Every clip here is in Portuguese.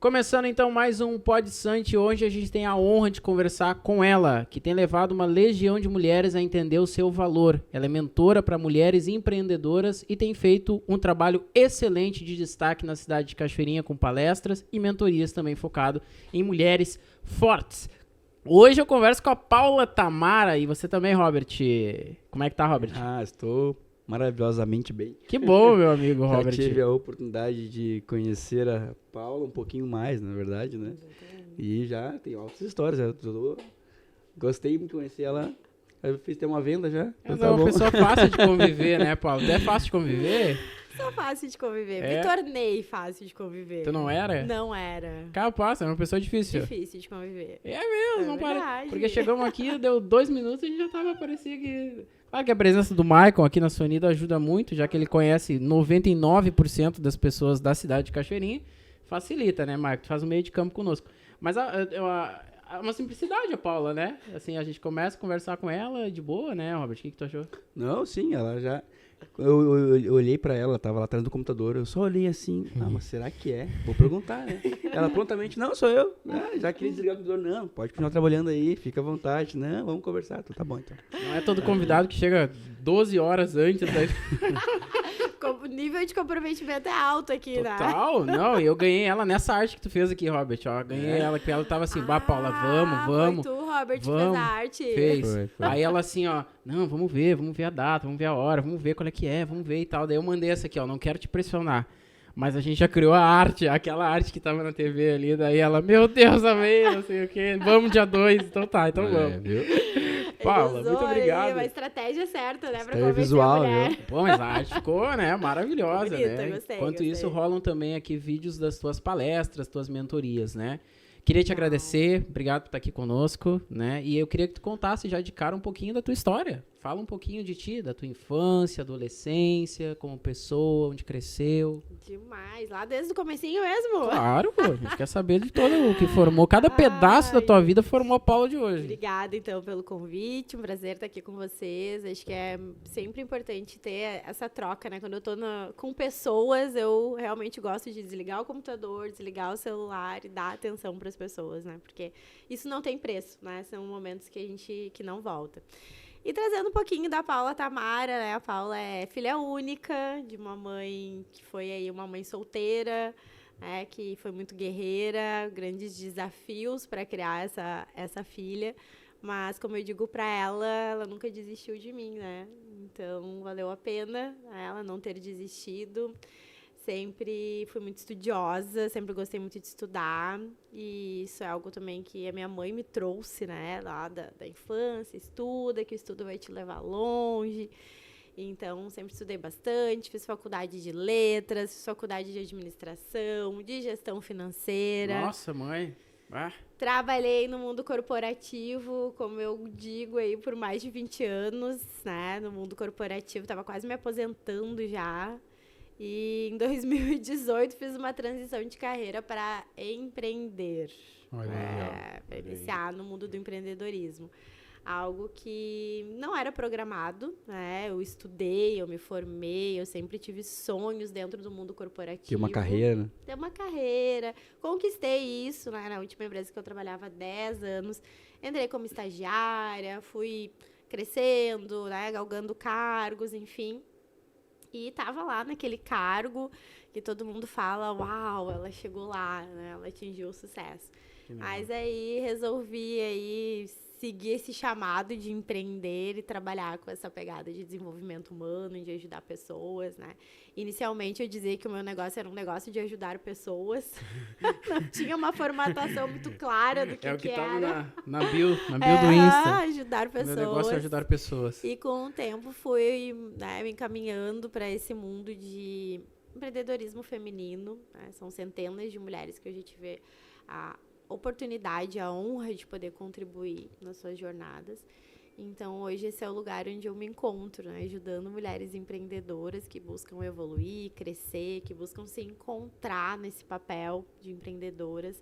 Começando então mais um Pod Sante, hoje a gente tem a honra de conversar com ela, que tem levado uma legião de mulheres a entender o seu valor. Ela é mentora para mulheres empreendedoras e tem feito um trabalho excelente de destaque na cidade de Cachoeirinha com palestras e mentorias também focado em mulheres fortes. Hoje eu converso com a Paula Tamara e você também, Robert. Como é que tá, Robert? Estou maravilhosamente bem. Que bom, meu amigo Robert. Já tive a oportunidade de conhecer a Paula um pouquinho mais, na verdade, né? E já tem outras histórias. Gostei muito de conhecer ela. Eu fiz até uma venda já. Ela é uma pessoa fácil de conviver, né, Paulo? É fácil de conviver? Sou fácil de conviver. É? Me tornei fácil de conviver. Tu não era? Não era. Capaz, é uma pessoa difícil. Difícil de conviver. É mesmo, É não para. verdade. Porque chegamos aqui, deu 2 minutos e a gente já tava parecendo que... Claro que a presença do Maicon aqui na Sonida ajuda muito, já que ele conhece 99% das pessoas da cidade de Cachoeirinha. Facilita, né, Maicon? Tu faz um meio de campo conosco. Mas uma simplicidade a Paula, né? Assim, a gente começa a conversar com ela de boa, né, Robert? O que tu achou? Não, sim, ela já... Eu olhei pra ela, tava lá atrás do computador, eu só olhei assim, mas será que é? Vou perguntar, né? Ela prontamente, não, sou eu. Já queria desligar o computador, não, pode continuar trabalhando aí, fica à vontade. Não, vamos conversar, tá bom então. Não é todo convidado que chega 12 horas antes da... O nível de comprometimento é alto aqui, né? Total, não, eu ganhei ela nessa arte que tu fez aqui, Robert, ó, ganhei ela, que ela tava assim, Paula, vamos, Foi tu, Robert, que vamos, fez a arte. fez, Foi. Aí ela assim, ó, não, vamos ver a data, vamos ver a hora, vamos ver qual é que é, vamos ver e tal, daí eu mandei essa aqui, ó, não quero te pressionar, mas a gente já criou a arte, aquela arte que tava na TV ali, daí ela, meu Deus, amei, não sei o que, vamos dia 2, então tá, então vamos. Viu? Paula, Ele usou muito obrigado. aí uma estratégia certa, né? Pra Estratégia convencer visual, a mulher. viu? Pô, mas a arte ficou, né, maravilhosa, Bonita, né? gostei, Enquanto gostei. isso, rolam também aqui vídeos das tuas palestras, tuas mentorias, né? Queria te agradecer, obrigado por estar aqui conosco, né? E eu queria que tu contasse já de cara um pouquinho da tua história. Fala um pouquinho de ti, da tua infância, adolescência, como pessoa, onde cresceu. Demais, lá desde o comecinho mesmo. Claro, pô, a gente quer saber de todo o que formou, cada pedaço da tua vida formou a Paula de hoje. Obrigada, então, pelo convite. Um prazer estar aqui com vocês. Acho que é sempre importante ter essa troca, né? Quando eu tô com pessoas, eu realmente gosto de desligar o computador, desligar o celular e dar atenção para as pessoas, né? Porque isso não tem preço, né? São momentos que não volta. E trazendo um pouquinho da Paula Tamara, né? A Paula é filha única de uma mãe que foi aí uma mãe solteira, né? Que foi muito guerreira, grandes desafios para criar essa filha. Mas, como eu digo para ela, ela nunca desistiu de mim, né? Então, valeu a pena ela não ter desistido. Sempre fui muito estudiosa, sempre gostei muito de estudar. E isso é algo também que a minha mãe me trouxe, né? Lá da infância, estuda, que o estudo vai te levar longe. Então, sempre estudei bastante, fiz faculdade de letras, fiz faculdade de administração, de gestão financeira. Nossa, mãe. Ah. Trabalhei no mundo corporativo, como eu digo aí, por mais de 20 anos, né? No mundo corporativo, estava quase me aposentando já. E em 2018 fiz uma transição de carreira para empreender. Para iniciar no mundo do empreendedorismo. Algo que não era programado, né? Eu estudei, eu me formei, eu sempre tive sonhos dentro do mundo corporativo. Tem uma carreira, né? Ter uma carreira. Conquistei isso, né? Na última empresa que eu trabalhava há 10 anos. Entrei como estagiária, fui crescendo, né? Galgando cargos, enfim. E tava lá naquele cargo que todo mundo fala, uau, ela chegou lá, né? Ela atingiu o sucesso. Mas aí resolvi aí seguir esse chamado de empreender e trabalhar com essa pegada de desenvolvimento humano, de ajudar pessoas, né? Inicialmente eu dizia que o meu negócio era um negócio de ajudar pessoas. Não tinha uma formatação muito clara do que É o que era. tava na bio do Insta. Ajudar pessoas. Meu negócio é ajudar pessoas. E com o tempo fui, né, me encaminhando para esse mundo de empreendedorismo feminino. Né? São centenas de mulheres que eu já tive a oportunidade, a honra de poder contribuir nas suas jornadas. Então, hoje esse é o lugar onde eu me encontro, né? Ajudando mulheres empreendedoras que buscam evoluir, crescer, que buscam se encontrar nesse papel de empreendedoras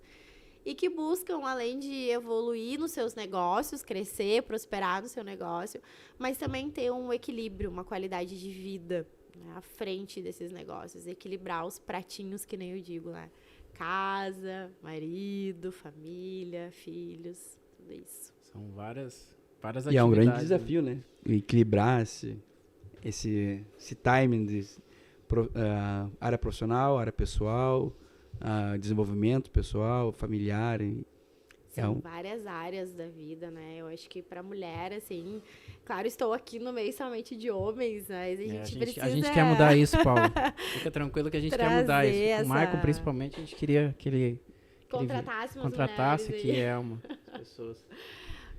e que buscam, além de evoluir nos seus negócios, crescer, prosperar no seu negócio, mas também ter um equilíbrio, uma qualidade de vida, né, à frente desses negócios, equilibrar os pratinhos, que nem eu digo, né? casa, marido, família, filhos, tudo isso. São várias atividades. E é um grande desafio, né? Equilibrar esse timing de área profissional, área pessoal, desenvolvimento pessoal, familiar. São várias áreas da vida, né? Eu acho que para mulher, assim... Claro, estou aqui no meio somente de homens, mas a gente quer mudar isso, Paulo. Fica tranquilo que a gente quer mudar isso. O Michael, principalmente, a gente queria que ele contratasse que é uma pessoas.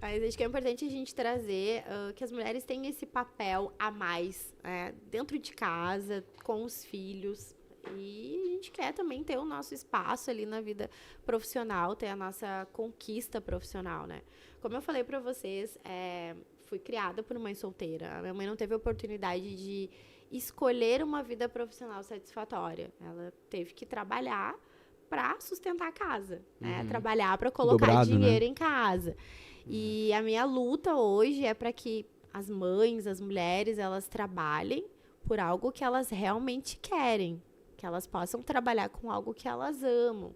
Mas acho que é importante a gente trazer que as mulheres têm esse papel a mais, dentro de casa, com os filhos. E a gente quer também ter o nosso espaço ali na vida profissional, ter a nossa conquista profissional, né? Como eu falei para vocês, fui criada por mãe solteira. A minha mãe não teve a oportunidade de escolher uma vida profissional satisfatória. Ela teve que trabalhar para sustentar a casa, né? Trabalhar para colocar dinheiro, né, em casa. E a minha luta hoje é para que as mães, as mulheres, elas trabalhem por algo que elas realmente querem, que elas possam trabalhar com algo que elas amam,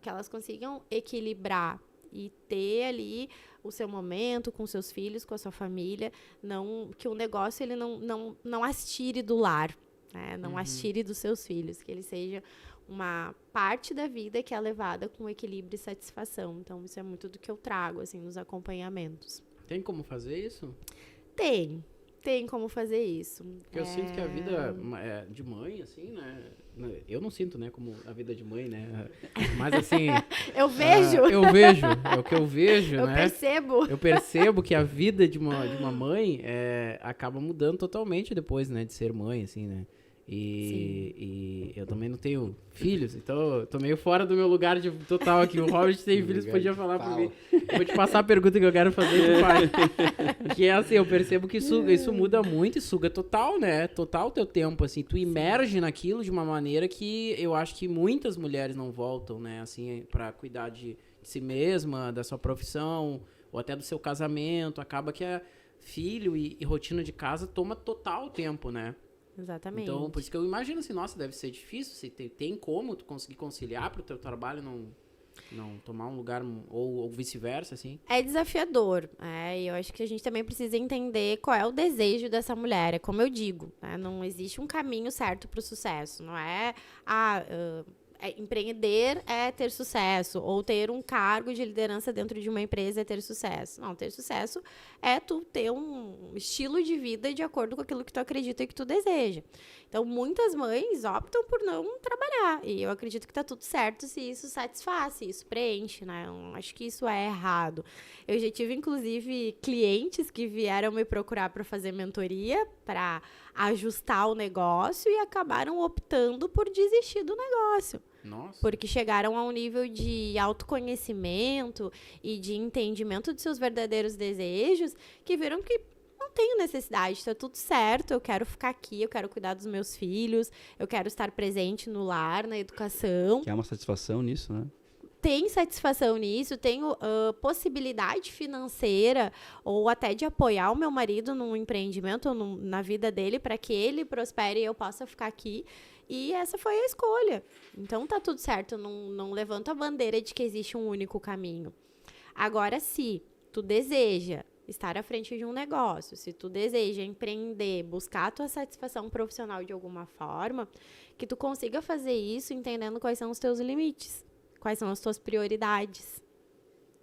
que elas consigam equilibrar e ter ali o seu momento com seus filhos, com a sua família, que o negócio ele não as tire do lar, né? Não as tire dos seus filhos, que ele seja uma parte da vida que é levada com equilíbrio e satisfação. Então, isso é muito do que eu trago, assim, nos acompanhamentos. Tem como fazer isso? Tem como fazer isso. Porque eu sinto que a vida de mãe, assim, né? Eu não sinto, né, como a vida de mãe, né? Mas, assim... eu vejo. É o que eu vejo, né? Eu percebo que a vida de uma mãe acaba mudando totalmente depois, né, de ser mãe, assim, né? E eu também não tenho filhos, então eu tô meio fora do meu lugar total aqui. O Robert tem filhos, podia falar por mim. Eu vou te passar a pergunta que eu quero fazer pro pai. Que é assim, eu percebo que isso muda muito e suga total, né? Total o teu tempo, assim. Tu imerge naquilo de uma maneira que eu acho que muitas mulheres não voltam, né? Assim, pra cuidar de si mesma, da sua profissão, ou até do seu casamento. Acaba que filho e rotina de casa toma total tempo, né? Exatamente. Então, por isso que eu imagino assim, nossa, deve ser difícil. Se tem como tu conseguir conciliar pro teu trabalho não tomar um lugar, ou vice-versa, assim? É desafiador, e eu acho que a gente também precisa entender qual é o desejo dessa mulher. É como eu digo, né? Não existe um caminho certo pro sucesso. Não é, empreender é ter sucesso, ou ter um cargo de liderança dentro de uma empresa é ter sucesso. Não, ter sucesso é tu ter um estilo de vida de acordo com aquilo que tu acredita e que tu deseja. Então, muitas mães optam por não trabalhar, e eu acredito que tá tudo certo se isso satisfaz, se isso preenche, né? Eu não acho que isso é errado. Eu já tive, inclusive, clientes que vieram me procurar para fazer mentoria, para ajustar o negócio, e acabaram optando por desistir do negócio. Nossa. Porque chegaram a um nível de autoconhecimento e de entendimento de seus verdadeiros desejos, que viram que não tenho necessidade, tá tudo certo, eu quero ficar aqui, eu quero cuidar dos meus filhos, eu quero estar presente no lar, na educação. Que há uma satisfação nisso, né? Tem satisfação nisso, tenho possibilidade financeira ou até de apoiar o meu marido num empreendimento ou na vida dele para que ele prospere e eu possa ficar aqui. E essa foi a escolha. Então, tá tudo certo, não levanto a bandeira de que existe um único caminho. Agora, se tu deseja estar à frente de um negócio, se tu deseja empreender, buscar a tua satisfação profissional de alguma forma, que tu consiga fazer isso entendendo quais são os teus limites. Quais são as tuas prioridades?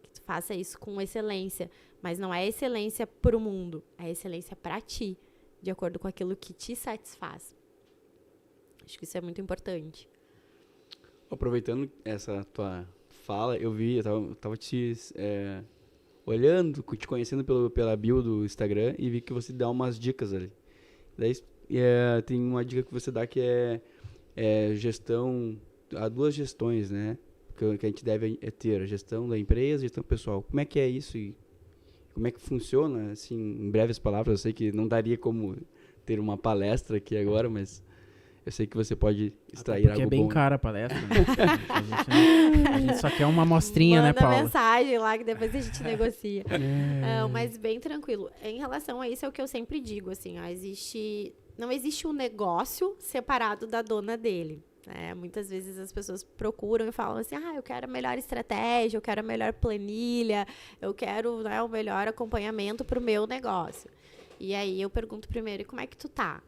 Que tu faça isso com excelência. Mas não é excelência para o mundo. É excelência para ti. De acordo com aquilo que te satisfaz. Acho que isso é muito importante. Aproveitando essa tua fala, eu tava te olhando, te conhecendo pela bio do Instagram e vi que você dá umas dicas ali. Daí tem uma dica que você dá que é gestão, há 2 gestões, né? Que a gente deve ter, a gestão da empresa e a gestão pessoal. Como é que é isso e como é que funciona? Assim, em breves palavras, eu sei que não daria como ter uma palestra aqui agora, mas eu sei que você pode extrair algo bom. Porque é bem cara a palestra, né? A gente só quer uma amostrinha, né, Paula? Manda mensagem lá que depois a gente negocia. Mas bem tranquilo. Em relação a isso, é o que eu sempre digo, assim, não existe um negócio separado da dona dele. Muitas vezes as pessoas procuram e falam assim, eu quero a melhor estratégia, eu quero a melhor planilha, eu quero, né, o melhor acompanhamento para o meu negócio. E aí eu pergunto primeiro, como é que tu tá?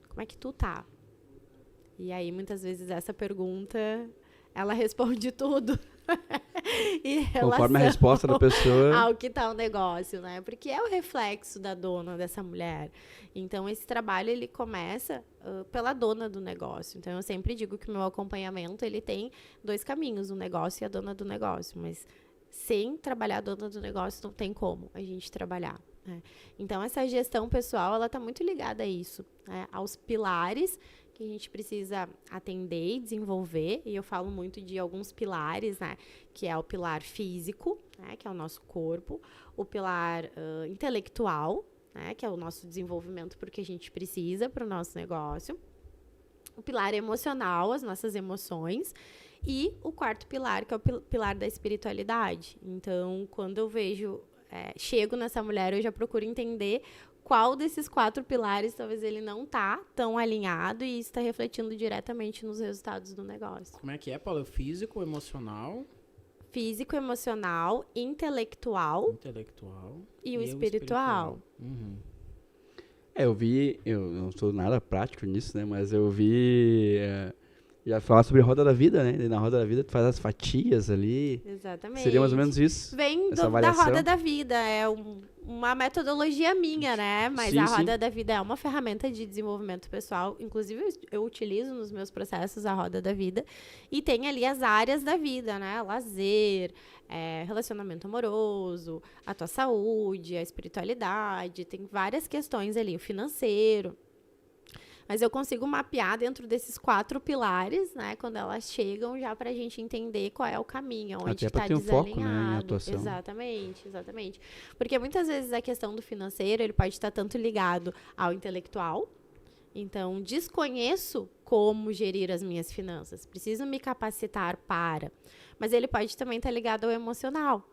Como é que tu tá? E aí muitas vezes essa pergunta, ela responde tudo. Conforme a resposta da pessoa ao que tá o negócio, né? Porque é o reflexo da dona dessa mulher. Então, esse trabalho, ele começa pela dona do negócio. Então, eu sempre digo que o meu acompanhamento, ele tem 2 caminhos, o negócio e a dona do negócio. Mas, sem trabalhar a dona do negócio, não tem como a gente trabalhar. Né? Então, essa gestão pessoal, ela tá muito ligada a isso, né? Aos pilares que a gente precisa atender e desenvolver, e eu falo muito de alguns pilares, né, que é o pilar físico, né, que é o nosso corpo, o pilar intelectual, né, que é o nosso desenvolvimento porque a gente precisa para o nosso negócio, o pilar emocional, as nossas emoções, e o 4º pilar, que é o pilar da espiritualidade. Então, quando eu chego nessa mulher, eu já procuro entender qual desses 4 pilares talvez ele não tá tão alinhado e está refletindo diretamente nos resultados do negócio. Como é que é, Paula? Físico, emocional? Físico, emocional, intelectual e o espiritual. Uhum. Eu não sou nada prático nisso, né? Mas eu vi... já falar sobre a roda da vida, né? E na roda da vida tu faz as fatias ali. Exatamente. Seria mais ou menos isso? Vem da roda da vida. É uma metodologia minha, né? Mas Sim, a roda da vida é uma ferramenta de desenvolvimento pessoal. Inclusive, eu utilizo nos meus processos a roda da vida. E tem ali as áreas da vida, né? Lazer, relacionamento amoroso, a tua saúde, a espiritualidade. Tem várias questões ali. O financeiro. Mas eu consigo mapear dentro desses 4 pilares, né? Quando elas chegam, já pra gente entender qual é o caminho, onde está desalinhado. Foco, né, em atuação. Exatamente. Porque muitas vezes a questão do financeiro, ele pode estar tanto ligado ao intelectual. Então, desconheço como gerir as minhas finanças. Preciso me capacitar para. Mas ele pode também estar ligado ao emocional.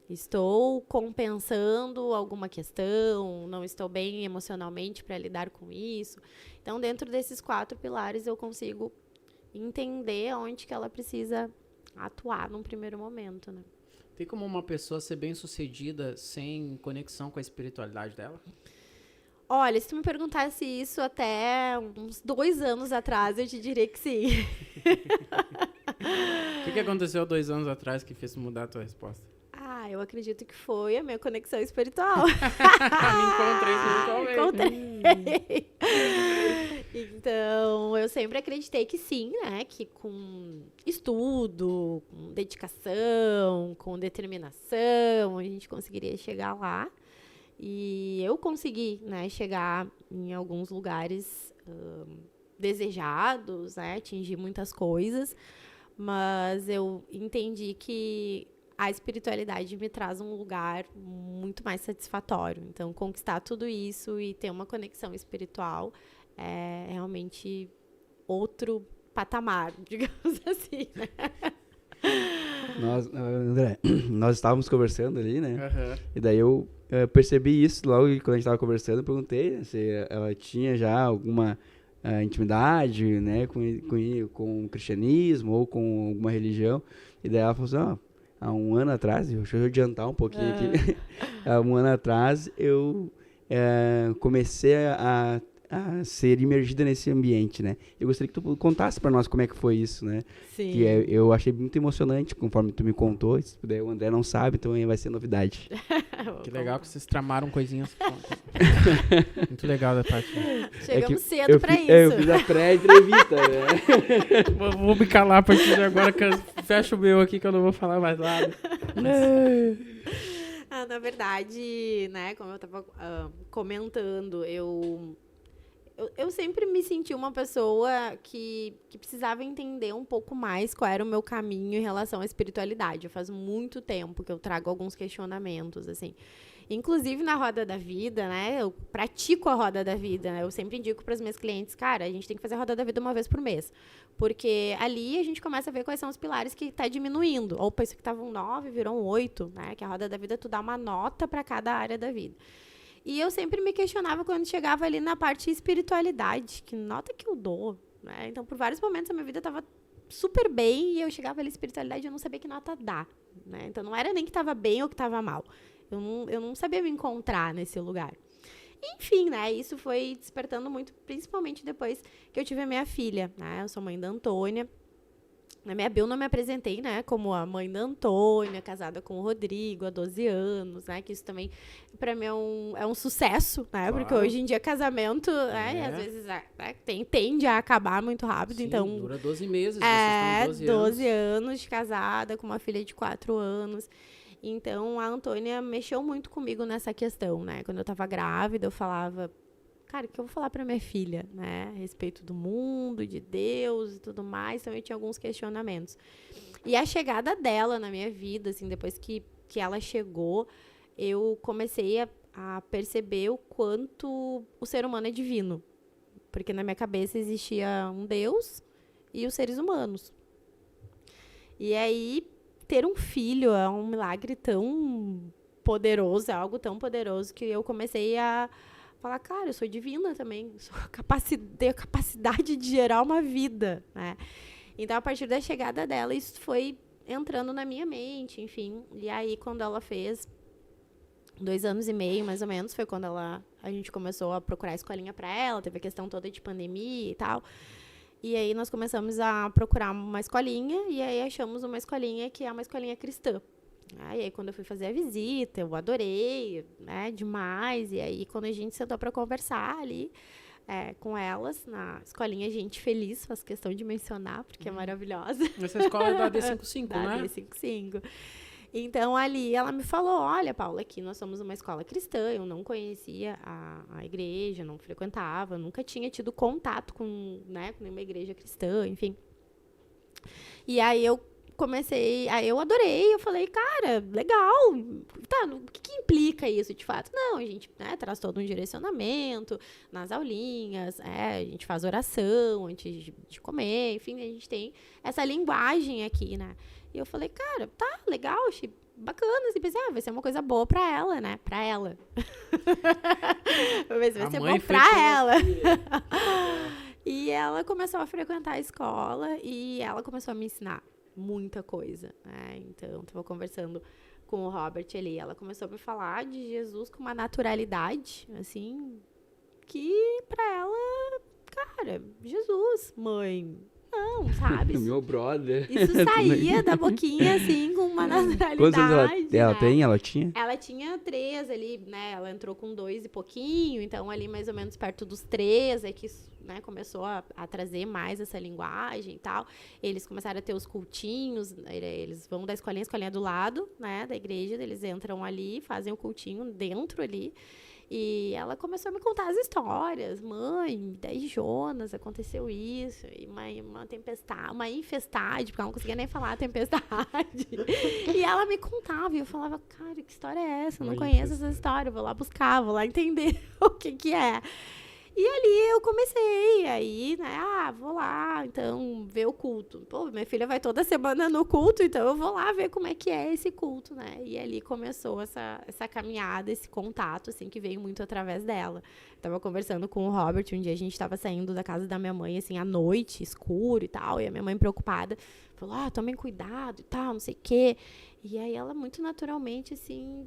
Estou compensando alguma questão, não estou bem emocionalmente para lidar com isso. Então, dentro desses 4 pilares, eu consigo entender onde que ela precisa atuar num primeiro momento, né? Tem como uma pessoa ser bem-sucedida sem conexão com a espiritualidade dela? Olha, se tu me perguntasse isso até uns 2 anos atrás, eu te diria que sim. O que aconteceu 2 anos atrás que fez mudar a tua resposta? Eu acredito que foi a minha conexão espiritual. Me encontrei. Então, eu sempre acreditei que sim, né? Que com estudo, com dedicação, com determinação, a gente conseguiria chegar lá. E eu consegui, né, chegar em alguns lugares desejados, né? Atingir muitas coisas. Mas eu entendi que a espiritualidade me traz um lugar muito mais satisfatório. Então, conquistar tudo isso e ter uma conexão espiritual é realmente outro patamar, digamos assim, né? André, nós estávamos conversando ali, né? Uhum. E daí eu percebi isso logo quando a gente estava conversando. Eu perguntei se ela tinha já alguma intimidade, né, com o cristianismo ou com alguma religião. E daí ela falou assim, há um ano atrás, deixa eu adiantar um pouquinho aqui, há um ano atrás eu comecei a ser imergida nesse ambiente, né? Eu gostaria que tu contasse para nós como é que foi isso, né? Sim. Que eu achei muito emocionante, conforme tu me contou. Se puder, o André não sabe, então vai ser novidade. Que legal que vocês tramaram coisinhas. Muito legal da parte. Chegamos cedo pra isso. Eu fiz a pré-entrevista, né? Vou me calar a partir de agora, que fecha o meu aqui que eu não vou falar mais nada. Na verdade, né, como eu estava comentando, eu sempre me senti uma pessoa que precisava entender um pouco mais qual era o meu caminho em relação à espiritualidade. Faz muito tempo que eu trago alguns questionamentos, assim. Inclusive na roda da vida, né? Eu pratico a roda da vida, né? Eu sempre indico para as minhas clientes, cara, a gente tem que fazer a roda da vida uma vez por mês. Porque ali a gente começa a ver quais são os pilares que tá diminuindo. Ou pensa que estavam 9, viram 8, né? Que a roda da vida tu dá uma nota para cada área da vida. E eu sempre me questionava quando chegava ali na parte espiritualidade, que nota que eu dou? né? Então, por vários momentos, a minha vida estava super bem e eu chegava ali na espiritualidade e eu não sabia que nota dar, né? Então, não era nem que estava bem ou que estava mal. Eu não sabia me encontrar nesse lugar. Enfim, né? Isso foi despertando muito, principalmente depois que eu tive a minha filha, né? Eu sou mãe da Antônia. Na minha bio não me apresentei, né, como a mãe da Antônia, casada com o Rodrigo há 12 anos, né, que isso também, pra mim, é um sucesso, né, Claro. porque hoje em dia casamento, né, às vezes né, tende a acabar muito rápido, Sim, então... dura 12 meses, vocês estão 12 anos de casada, com uma filha de 4 anos. Então, a Antônia mexeu muito comigo nessa questão, né, quando eu tava grávida, eu falava... Cara, o que eu vou falar pra minha filha, né? A respeito do mundo, de Deus e tudo mais. Então, eu tinha alguns questionamentos. E a chegada dela na minha vida, assim, depois que ela chegou, eu comecei a perceber o quanto o ser humano é divino. Porque na minha cabeça existia um Deus e os seres humanos. E aí, ter um filho é um milagre tão poderoso, é algo tão poderoso que eu comecei a falar, cara, eu sou divina também, tenho a capacidade de gerar uma vida, né? Então, a partir da chegada dela, isso foi entrando na minha mente, enfim. E aí, quando ela fez 2 anos e meio, mais ou menos, foi quando a gente começou a procurar escolinha para ela, teve a questão toda de pandemia e tal. E aí, nós começamos a procurar uma escolinha, e aí achamos uma escolinha que é uma escolinha cristã. E aí, quando eu fui fazer a visita, eu adorei, né, demais. E aí, quando a gente sentou para conversar ali com elas, na escolinha Gente Feliz, faço questão de mencionar, porque é maravilhosa. Essa escola é da D55, da né? D55. Então, ali, ela me falou, olha, Paula, aqui nós somos uma escola cristã, eu não conhecia a igreja, não frequentava, nunca tinha tido contato com nenhuma igreja cristã, enfim. E aí, aí eu adorei, eu falei, cara, legal, tá, o que implica isso de fato? Não, a gente traz todo um direcionamento nas aulinhas, a gente faz oração antes de comer, enfim, a gente tem essa linguagem aqui, né? E eu falei, cara, tá, legal, achei bacana, assim, pensei, vai ser uma coisa boa pra ela, né? Pra ela. Vai ser bom pra ela. E ela começou a frequentar a escola e ela começou a me ensinar muita coisa, né? Então, estava conversando com o Robert ali, ela começou a me falar de Jesus com uma naturalidade, assim, que pra ela, cara, Jesus, mãe, não, sabe? Meu brother. Isso saía da boquinha, assim, com uma naturalidade. Quantos anos ela tem? Ela tinha? Ela tinha 3 ali, né? Ela entrou com 2 e pouquinho, então ali mais ou menos perto dos 3 é que começou a trazer mais essa linguagem e tal. Eles começaram a ter os cultinhos, eles vão da escolinha do lado, né, da igreja, eles entram ali, fazem o cultinho dentro ali. E ela começou a me contar as histórias. Mãe, daí Jonas, aconteceu isso. E uma tempestade, uma infestade, porque ela não conseguia nem falar tempestade. E ela me contava, e eu falava, cara, que história é essa? Eu não conheço essa história. Eu vou lá buscar, vou lá entender o que é. E ali eu comecei, aí, né, vou lá, então, ver o culto. Pô, minha filha vai toda semana no culto, então eu vou lá ver como é que é esse culto, né? E ali começou essa caminhada, esse contato, assim, que veio muito através dela. Tava conversando com o Robert, um dia a gente tava saindo da casa da minha mãe, assim, à noite, escuro e tal, e a minha mãe preocupada, falou, tomem cuidado e tal, não sei o quê. E aí ela, muito naturalmente, assim,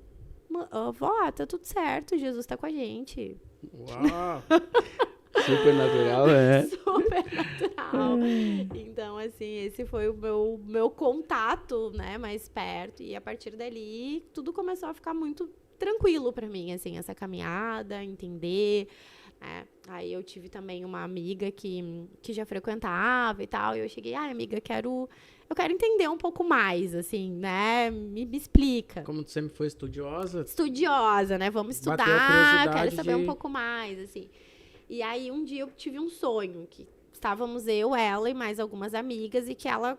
vó, tá tudo certo, Jesus tá com a gente. Uau! Super natural, né? Super natural. Então, assim, esse foi o meu contato, né, mais perto. E a partir dali, tudo começou a ficar muito tranquilo pra mim, assim, essa caminhada, entender. Né? Aí eu tive também uma amiga que já frequentava e tal. E eu cheguei, amiga, eu quero entender um pouco mais, assim, né? Me explica. Como tu sempre foi estudiosa. Estudiosa, né? Vamos estudar, quero saber um pouco mais, assim. E aí, um dia eu tive um sonho, que estávamos eu, ela e mais algumas amigas, e que ela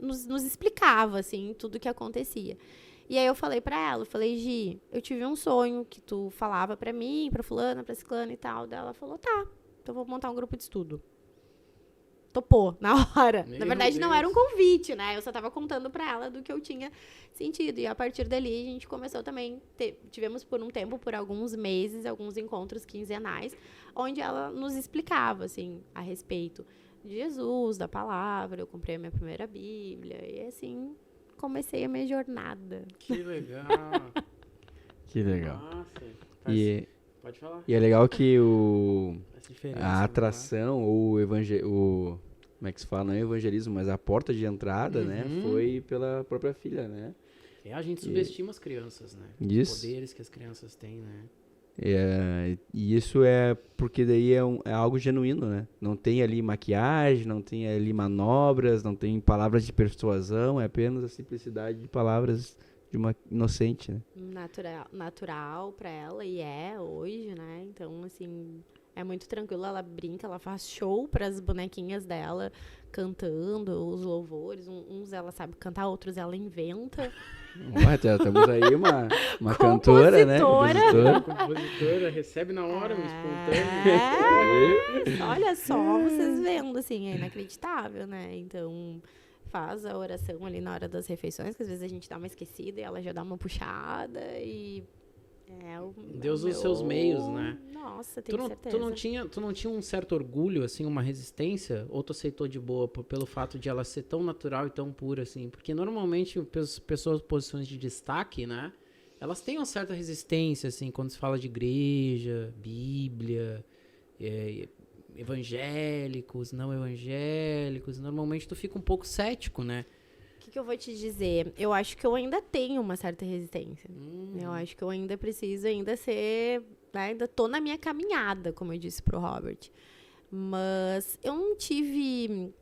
nos explicava, assim, tudo o que acontecia. E aí eu falei pra ela, Gi, eu tive um sonho que tu falava pra mim, pra fulana, pra ciclana e tal. Daí ela falou, tá, então vou montar um grupo de estudo. topou na hora. Meu Na verdade, não Deus. era um convite, né? Eu só tava contando pra ela do que eu tinha sentido. E a partir dali, a gente começou também... Tivemos por um tempo, por alguns meses, alguns encontros quinzenais, onde ela nos explicava, assim, a respeito de Jesus, da palavra. Eu comprei a minha primeira Bíblia. E, assim, comecei a minha jornada. Que legal. Que legal. Nossa. E, Pode falar. e é legal que Faz diferença, a né? atração, ou o como é que se fala? Não é evangelismo, mas a porta de entrada, né? Foi pela própria filha, né? A gente subestima as crianças, né? Isso. Os poderes que as crianças têm, né? E isso é porque daí é algo genuíno, né? Não tem ali maquiagem, não tem ali manobras, não tem palavras de persuasão, é apenas a simplicidade de palavras de uma inocente, né? Natural pra ela, e é hoje, né? Então, assim, é muito tranquilo. Ela brinca, ela faz show pras bonequinhas dela, cantando os louvores. Uns ela sabe cantar, outros ela inventa. Ué, temos aí uma cantora, né? Compositora. Compositora, recebe na hora, um espontâneo. Olha só, vocês vendo, assim, é inacreditável, né? Então, faz a oração ali na hora das refeições, que às vezes a gente dá uma esquecida e ela já dá uma puxada e... Deus usa os seus meios, né? Nossa, tenho certeza. Tu não tinha um certo orgulho, assim, uma resistência? Ou tu aceitou de boa pelo fato de ela ser tão natural e tão pura, assim? Porque normalmente pessoas em posições de destaque, né? Elas têm uma certa resistência, assim, quando se fala de igreja, Bíblia, evangélicos, não evangélicos. Normalmente tu fica um pouco cético, né? O que eu vou te dizer? Eu acho que eu ainda tenho uma certa resistência. Eu acho que eu ainda preciso ser... Né? Ainda tô na minha caminhada, como eu disse pro Robert. Mas eu não tive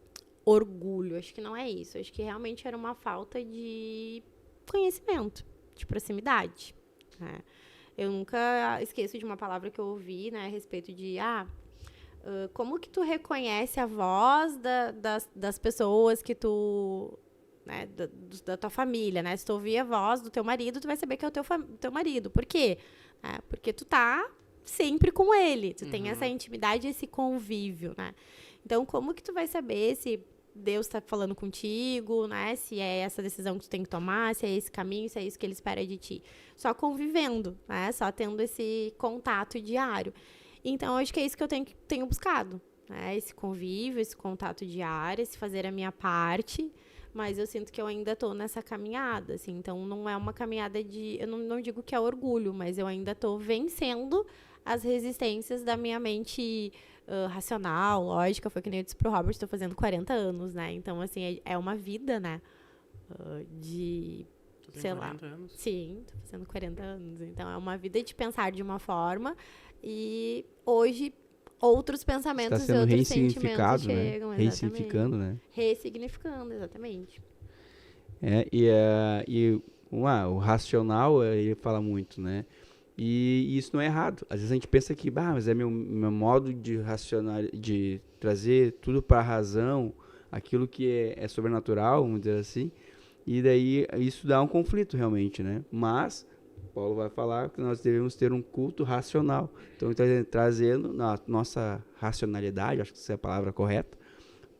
orgulho. Acho que não é isso. Acho que realmente era uma falta de conhecimento, de proximidade. Né? Eu nunca esqueço de uma palavra que eu ouvi, né, a respeito de... como que tu reconhece a voz das pessoas que tu... Né, da tua família, né? Se tu ouvir a voz do teu marido, tu vai saber que é o teu marido. Por quê? Porque tu tá sempre com ele. Tu tem essa intimidade, esse convívio, né? Então, como que tu vai saber se Deus tá falando contigo, né? Se é essa decisão que tu tem que tomar, se é esse caminho, se é isso que ele espera de ti. Só convivendo, né? Só tendo esse contato diário. Então, acho que é isso que eu tenho buscado, né? Esse convívio, esse contato diário, esse fazer a minha parte. Mas eu sinto que eu ainda tô nessa caminhada, assim. Então, não é uma caminhada de... Eu não digo que é orgulho, mas eu ainda tô vencendo as resistências da minha mente racional, lógica. Foi que nem eu disse pro Robert, tô fazendo 40 anos, né? Então, assim, é uma vida, né? De... Tu tem sei 40 lá. anos? Sim, tô fazendo 40 anos. Então, é uma vida de pensar de uma forma e hoje... outros pensamentos Está sendo e outros sentimentos ressignificado, né? chegam. Ressignificando, né? Ressignificando, exatamente. O racional, ele fala muito, né? E isso não é errado. Às vezes a gente pensa que, mas é meu modo de trazer tudo para a razão, aquilo que é sobrenatural, vamos dizer assim. E daí isso dá um conflito realmente, né? Mas Paulo vai falar que nós devemos ter um culto racional. Então, ele está trazendo a nossa racionalidade, acho que essa é a palavra correta,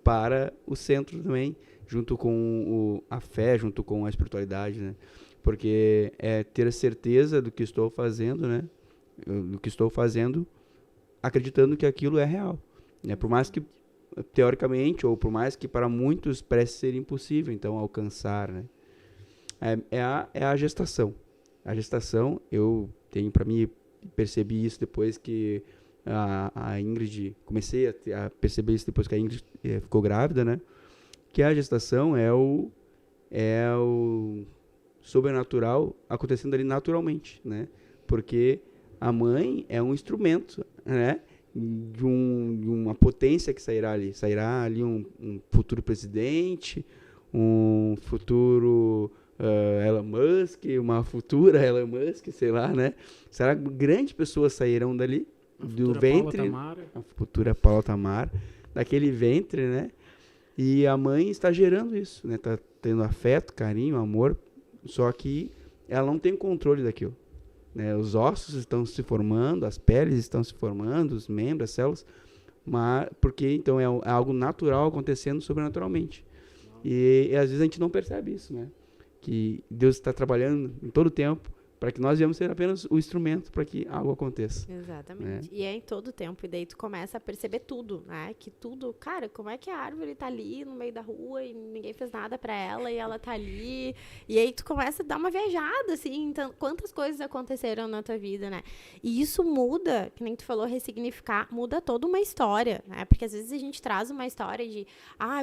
para o centro também, junto com a fé, junto com a espiritualidade, né? Porque é ter certeza do que estou fazendo, né? Do que estou fazendo, acreditando que aquilo é real, né? Por mais que, teoricamente, ou por mais que para muitos parece ser impossível, então, alcançar, né? É a gestação. A gestação, eu tenho para mim, percebi isso depois que a Ingrid, comecei a perceber isso depois que a Ingrid ficou grávida, né? Que a gestação é o sobrenatural acontecendo ali naturalmente, né? Porque a mãe é um instrumento, né? De uma potência que sairá ali um futuro presidente, um futuro... Elon Musk, uma futura Elon Musk, sei lá, né? Será que grandes pessoas sairão dali, do ventre, a futura Paula Tamar, daquele ventre, né? E a mãe está gerando isso, né? Está tendo afeto, carinho, amor, só que ela não tem controle daquilo, né? Os ossos estão se formando, as peles estão se formando, os membros, as células, Mas, porque, então, é algo natural acontecendo sobrenaturalmente. E às vezes a gente não percebe isso, né? Que Deus está trabalhando em todo o tempo para que nós viemos ser apenas o instrumento para que algo aconteça. Exatamente. E é em todo o tempo. E daí tu começa a perceber tudo, né? Que tudo... Cara, como é que a árvore tá ali no meio da rua e ninguém fez nada pra ela e ela tá ali? E aí tu começa a dar uma viajada, assim. Então, quantas coisas aconteceram na tua vida, né? E isso muda, que nem tu falou, ressignificar, muda toda uma história, né? Porque às vezes a gente traz uma história de...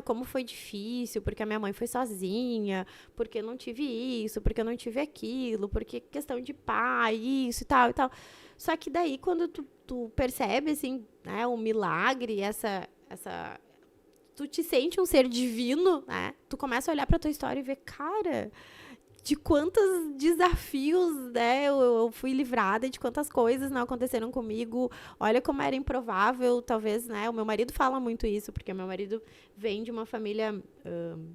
como foi difícil, porque a minha mãe foi sozinha, porque eu não tive isso, porque eu não tive aquilo, porque questão de pai, isso e tal e tal. Só que daí, quando tu percebe, assim, né, o milagre, tu te sente um ser divino, né? Tu começa a olhar pra tua história e ver, cara, de quantos desafios, né, eu fui livrada, de quantas coisas não aconteceram comigo. Olha como era improvável, talvez, né? O meu marido fala muito isso, porque o meu marido vem de uma família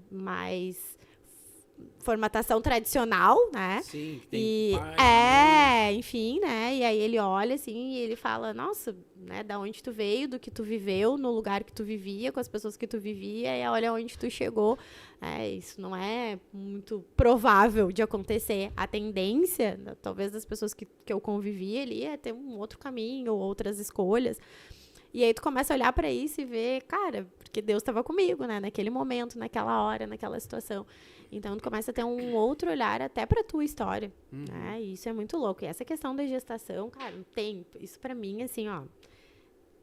mais... formatação tradicional, né? Sim, tem enfim, né? E aí ele olha assim e ele fala, nossa, né, da onde tu veio, do que tu viveu, no lugar que tu vivia, com as pessoas que tu vivia, e olha onde tu chegou. Isso não é muito provável de acontecer. A tendência, talvez, das pessoas que eu convivi ali é ter um outro caminho, outras escolhas. E aí tu começa a olhar pra isso e ver, cara, porque Deus estava comigo, né? Naquele momento, naquela hora, naquela situação. Então, tu começa a ter um outro olhar até pra tua história, né? E isso é muito louco. E essa questão da gestação, cara, não tem... Isso pra mim, assim,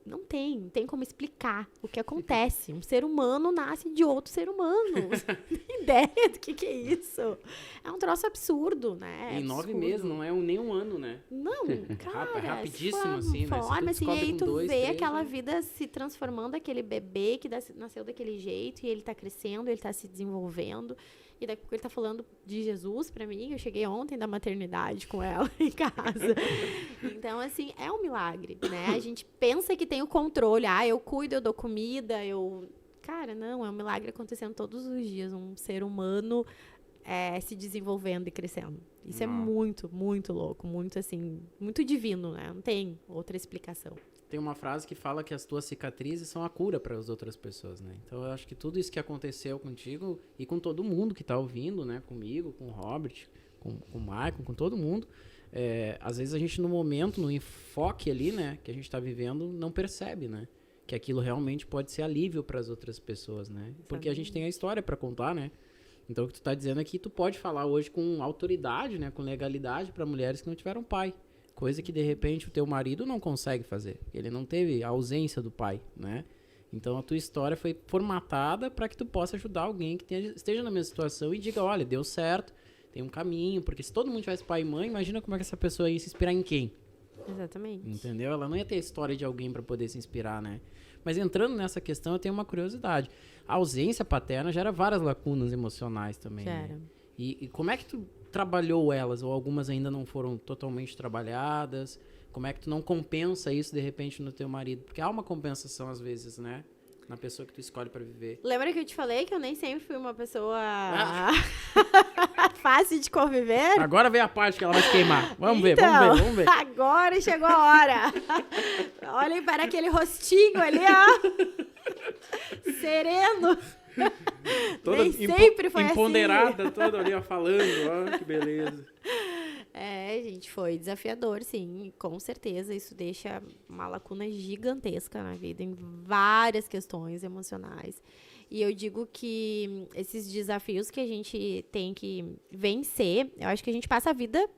não tem como explicar o que acontece. Um ser humano nasce de outro ser humano. Você não tem ideia do que é isso. É um troço absurdo, né? Em 9 meses, não é nem um ano, né? Não, cara. É rapidíssimo, assim, né? Forma, assim, e aí tu vê aquela vida se transformando, aquele bebê que nasceu daquele jeito, e ele tá crescendo, ele tá se desenvolvendo. E daqui a pouco ele tá falando de Jesus pra mim. Eu cheguei ontem da maternidade com ela em casa. Então, assim, é um milagre, né? A gente pensa que tem o controle. Eu cuido, eu dou comida, Cara, não, é um milagre acontecendo todos os dias. Um ser humano se desenvolvendo e crescendo. Isso é muito, muito louco. Muito, assim, muito divino, né? Não tem outra explicação. Tem uma frase que fala que as tuas cicatrizes são a cura para as outras pessoas, né? Então, eu acho que tudo isso que aconteceu contigo e com todo mundo que tá ouvindo, né? Comigo, com o Robert, com o Michael, com todo mundo. Às vezes a gente, no momento, no enfoque ali, né? Que a gente tá vivendo, não percebe, né? Que aquilo realmente pode ser alívio para as outras pessoas, né? Porque a gente tem a história para contar, né? Então, o que tu tá dizendo é que tu pode falar hoje com autoridade, né? Com legalidade para mulheres que não tiveram pai. Coisa que, de repente, o teu marido não consegue fazer. Ele não teve a ausência do pai, né? Então, a tua história foi formatada para que tu possa ajudar alguém que esteja na mesma situação e diga, olha, deu certo, tem um caminho. Porque se todo mundo tivesse pai e mãe, imagina como é que essa pessoa ia se inspirar em quem? Exatamente. Entendeu? Ela não ia ter a história de alguém para poder se inspirar, né? Mas entrando nessa questão, eu tenho uma curiosidade. A ausência paterna gera várias lacunas emocionais também. Gera. Né? E como é que tu trabalhou elas, ou algumas ainda não foram totalmente trabalhadas? Como é que tu não compensa isso, de repente, no teu marido? Porque há uma compensação, às vezes, né? Na pessoa que tu escolhe pra viver. Lembra que eu te falei que eu nem sempre fui uma pessoa fácil de conviver? Agora vem a parte que ela vai se queimar. Vamos ver. Agora chegou a hora. Olhem para aquele rostinho ali, ó. Sereno. Toda nem sempre foi empoderada, assim. toda ali, ó, falando. Ó, que beleza. Gente, foi desafiador, sim, com certeza. Isso deixa uma lacuna gigantesca na vida, em várias questões emocionais. E eu digo que esses desafios que a gente tem que vencer, eu acho que a gente passa a vida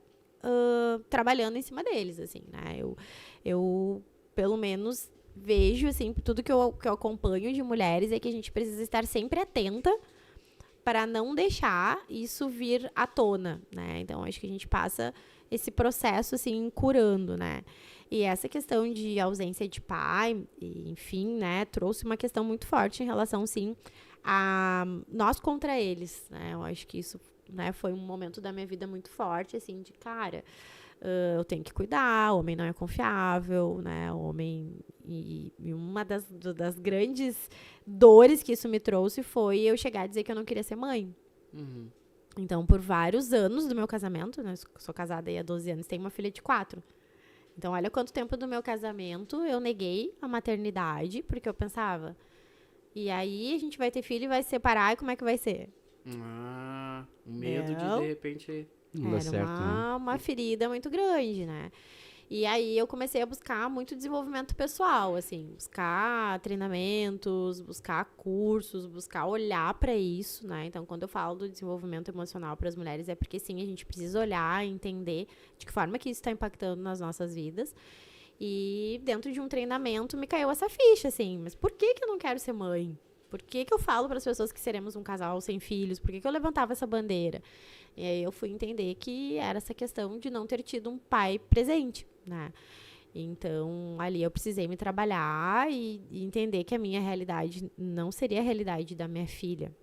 trabalhando em cima deles, assim, né? Eu pelo menos, vejo, assim, tudo que eu acompanho de mulheres é que a gente precisa estar sempre atenta para não deixar isso vir à tona, né? Então, acho que a gente passa esse processo, assim, curando, né? E essa questão de ausência de pai, enfim, né? Trouxe uma questão muito forte em relação, sim, a nós contra eles, né? Eu acho que isso, né, foi um momento da minha vida muito forte, assim, de, cara, eu tenho que cuidar, o homem não é confiável, né? O homem... E uma das grandes dores que isso me trouxe foi eu chegar a dizer que eu não queria ser mãe. Uhum. Então, por vários anos do meu casamento, né? Sou casada aí há 12 anos, tenho uma filha de 4. Então, olha quanto tempo do meu casamento eu neguei a maternidade, porque eu pensava, e aí a gente vai ter filho e vai se separar, e como é que vai ser? O medo Não. de repente... Não dá Era certo, né? uma ferida muito grande, né? E aí eu comecei a buscar muito desenvolvimento pessoal, assim, buscar treinamentos, buscar cursos, buscar olhar para isso, né? Então, quando eu falo do desenvolvimento emocional para as mulheres, é porque sim, a gente precisa olhar e entender de que forma que isso está impactando nas nossas vidas. E dentro de um treinamento me caiu essa ficha, assim, mas por que eu não quero ser mãe? Por que eu falo para as pessoas que seremos um casal sem filhos? Por que eu levantava essa bandeira? E aí eu fui entender que era essa questão de não ter tido um pai presente, né? Então, ali eu precisei me trabalhar e entender que a minha realidade não seria a realidade da minha filha.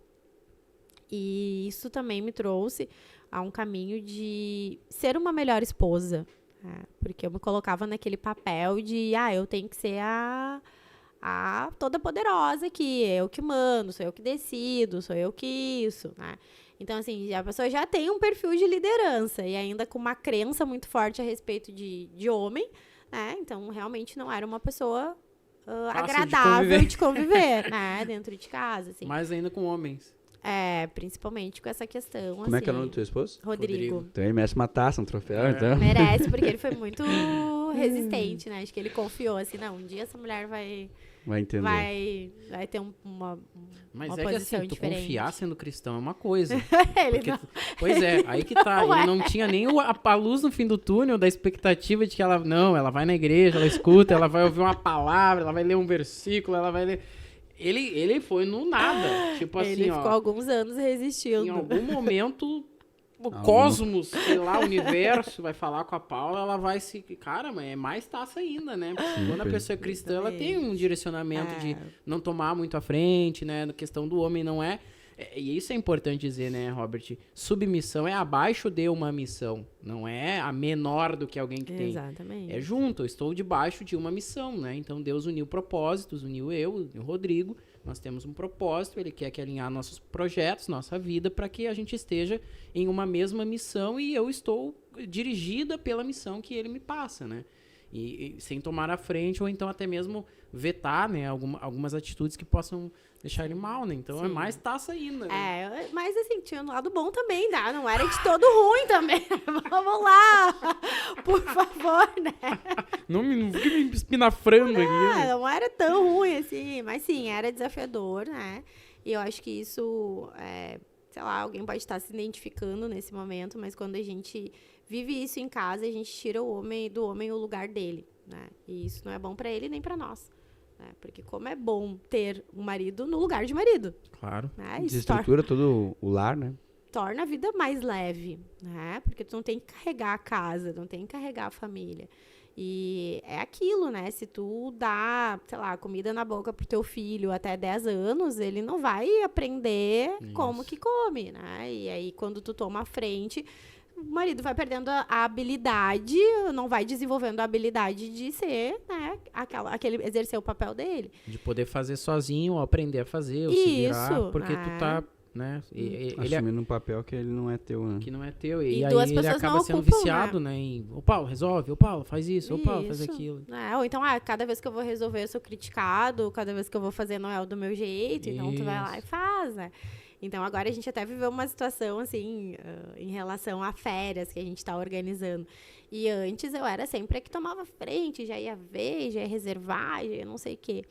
E isso também me trouxe a um caminho de ser uma melhor esposa, né? Porque eu me colocava naquele papel de, eu tenho que ser a toda poderosa aqui, eu que mando, sou eu que decido, sou eu que isso, né? Então, assim, a pessoa já tem um perfil de liderança e ainda com uma crença muito forte a respeito de homem, né? Então, realmente não era uma pessoa agradável de conviver, né? Dentro de casa, assim. Mais ainda com homens. Principalmente com essa questão, Como é que é o nome do teu esposo? Rodrigo. Então ele merece uma taça, um troféu, então. Merece, porque ele foi muito resistente, né? Acho que ele confiou, assim, não, um dia essa mulher vai entender. Vai ter uma Mas uma é que posição assim, tu diferente. confiar sendo cristão é uma coisa. Ele Porque não. pois é, aí que tá. Ele não tinha nem a luz no fim do túnel da expectativa de que ela vai na igreja, ela escuta, ela vai ouvir uma palavra, ela vai ler um versículo, ela vai ler... Ele foi no nada. Tipo assim, Ele ficou alguns anos resistindo. Em algum momento, o cosmos, sei lá, o universo vai falar com a Paula, ela vai se... Cara, mas é mais taça ainda, né? Porque quando a pessoa é cristã, ela tem um direcionamento de não tomar muito à frente, né? Na questão do homem não é... E isso é importante dizer, né, Robert? Submissão é abaixo de uma missão. Não é a menor do que alguém que tem. Exatamente. É junto, eu estou debaixo de uma missão, né? Então Deus uniu propósitos, uniu eu, uniu o Rodrigo. Nós temos um propósito, ele quer que alinhar nossos projetos, nossa vida, para que a gente esteja em uma mesma missão e eu estou dirigida pela missão que ele me passa, né? E sem tomar a frente ou então até mesmo vetar, né, algumas atitudes que possam deixar ele mal, né? Então é mais taça ainda. Né? Mas assim, tinha um lado bom também, tá? Não era de todo ruim também. Vamos lá, por favor, né? Não fique me espinafrando aqui. Né? Não era tão ruim assim, mas sim, era desafiador, né? E eu acho que isso, sei lá, alguém pode estar se identificando nesse momento, mas quando a gente vive isso em casa, a gente tira do homem o lugar dele, né? E isso não é bom pra ele nem pra nós, né? Porque como é bom ter um marido no lugar de marido. Claro. Né? Desestrutura todo o lar, né? Torna a vida mais leve, né? Porque tu não tem que carregar a casa, não tem que carregar a família. E é aquilo, né? Se tu dá, sei lá, comida na boca pro teu filho até 10 anos, ele não vai aprender como que come, né? E aí, quando tu toma a frente, o marido vai perdendo a habilidade, não vai desenvolvendo a habilidade de ser, né? Aquele exercer o papel dele. De poder fazer sozinho, ou aprender a fazer, ou se virar, porque tu tá... Né? Assumindo um papel que ele não é teu, né? Que não é teu. E aí duas ele pessoas acaba não sendo ocupam, viciado, né? Em, ô Paulo, resolve, ô Paulo, faz isso, ô Paulo, faz aquilo. Ou então, cada vez que eu vou resolver eu sou criticado, cada vez que eu vou fazer não é o do meu jeito, então tu vai lá e faz, né? Então agora a gente até viveu uma situação assim, em relação a férias que a gente tá organizando. E antes eu era sempre a que tomava frente, já ia ver, já ia reservar, já ia não sei o quê.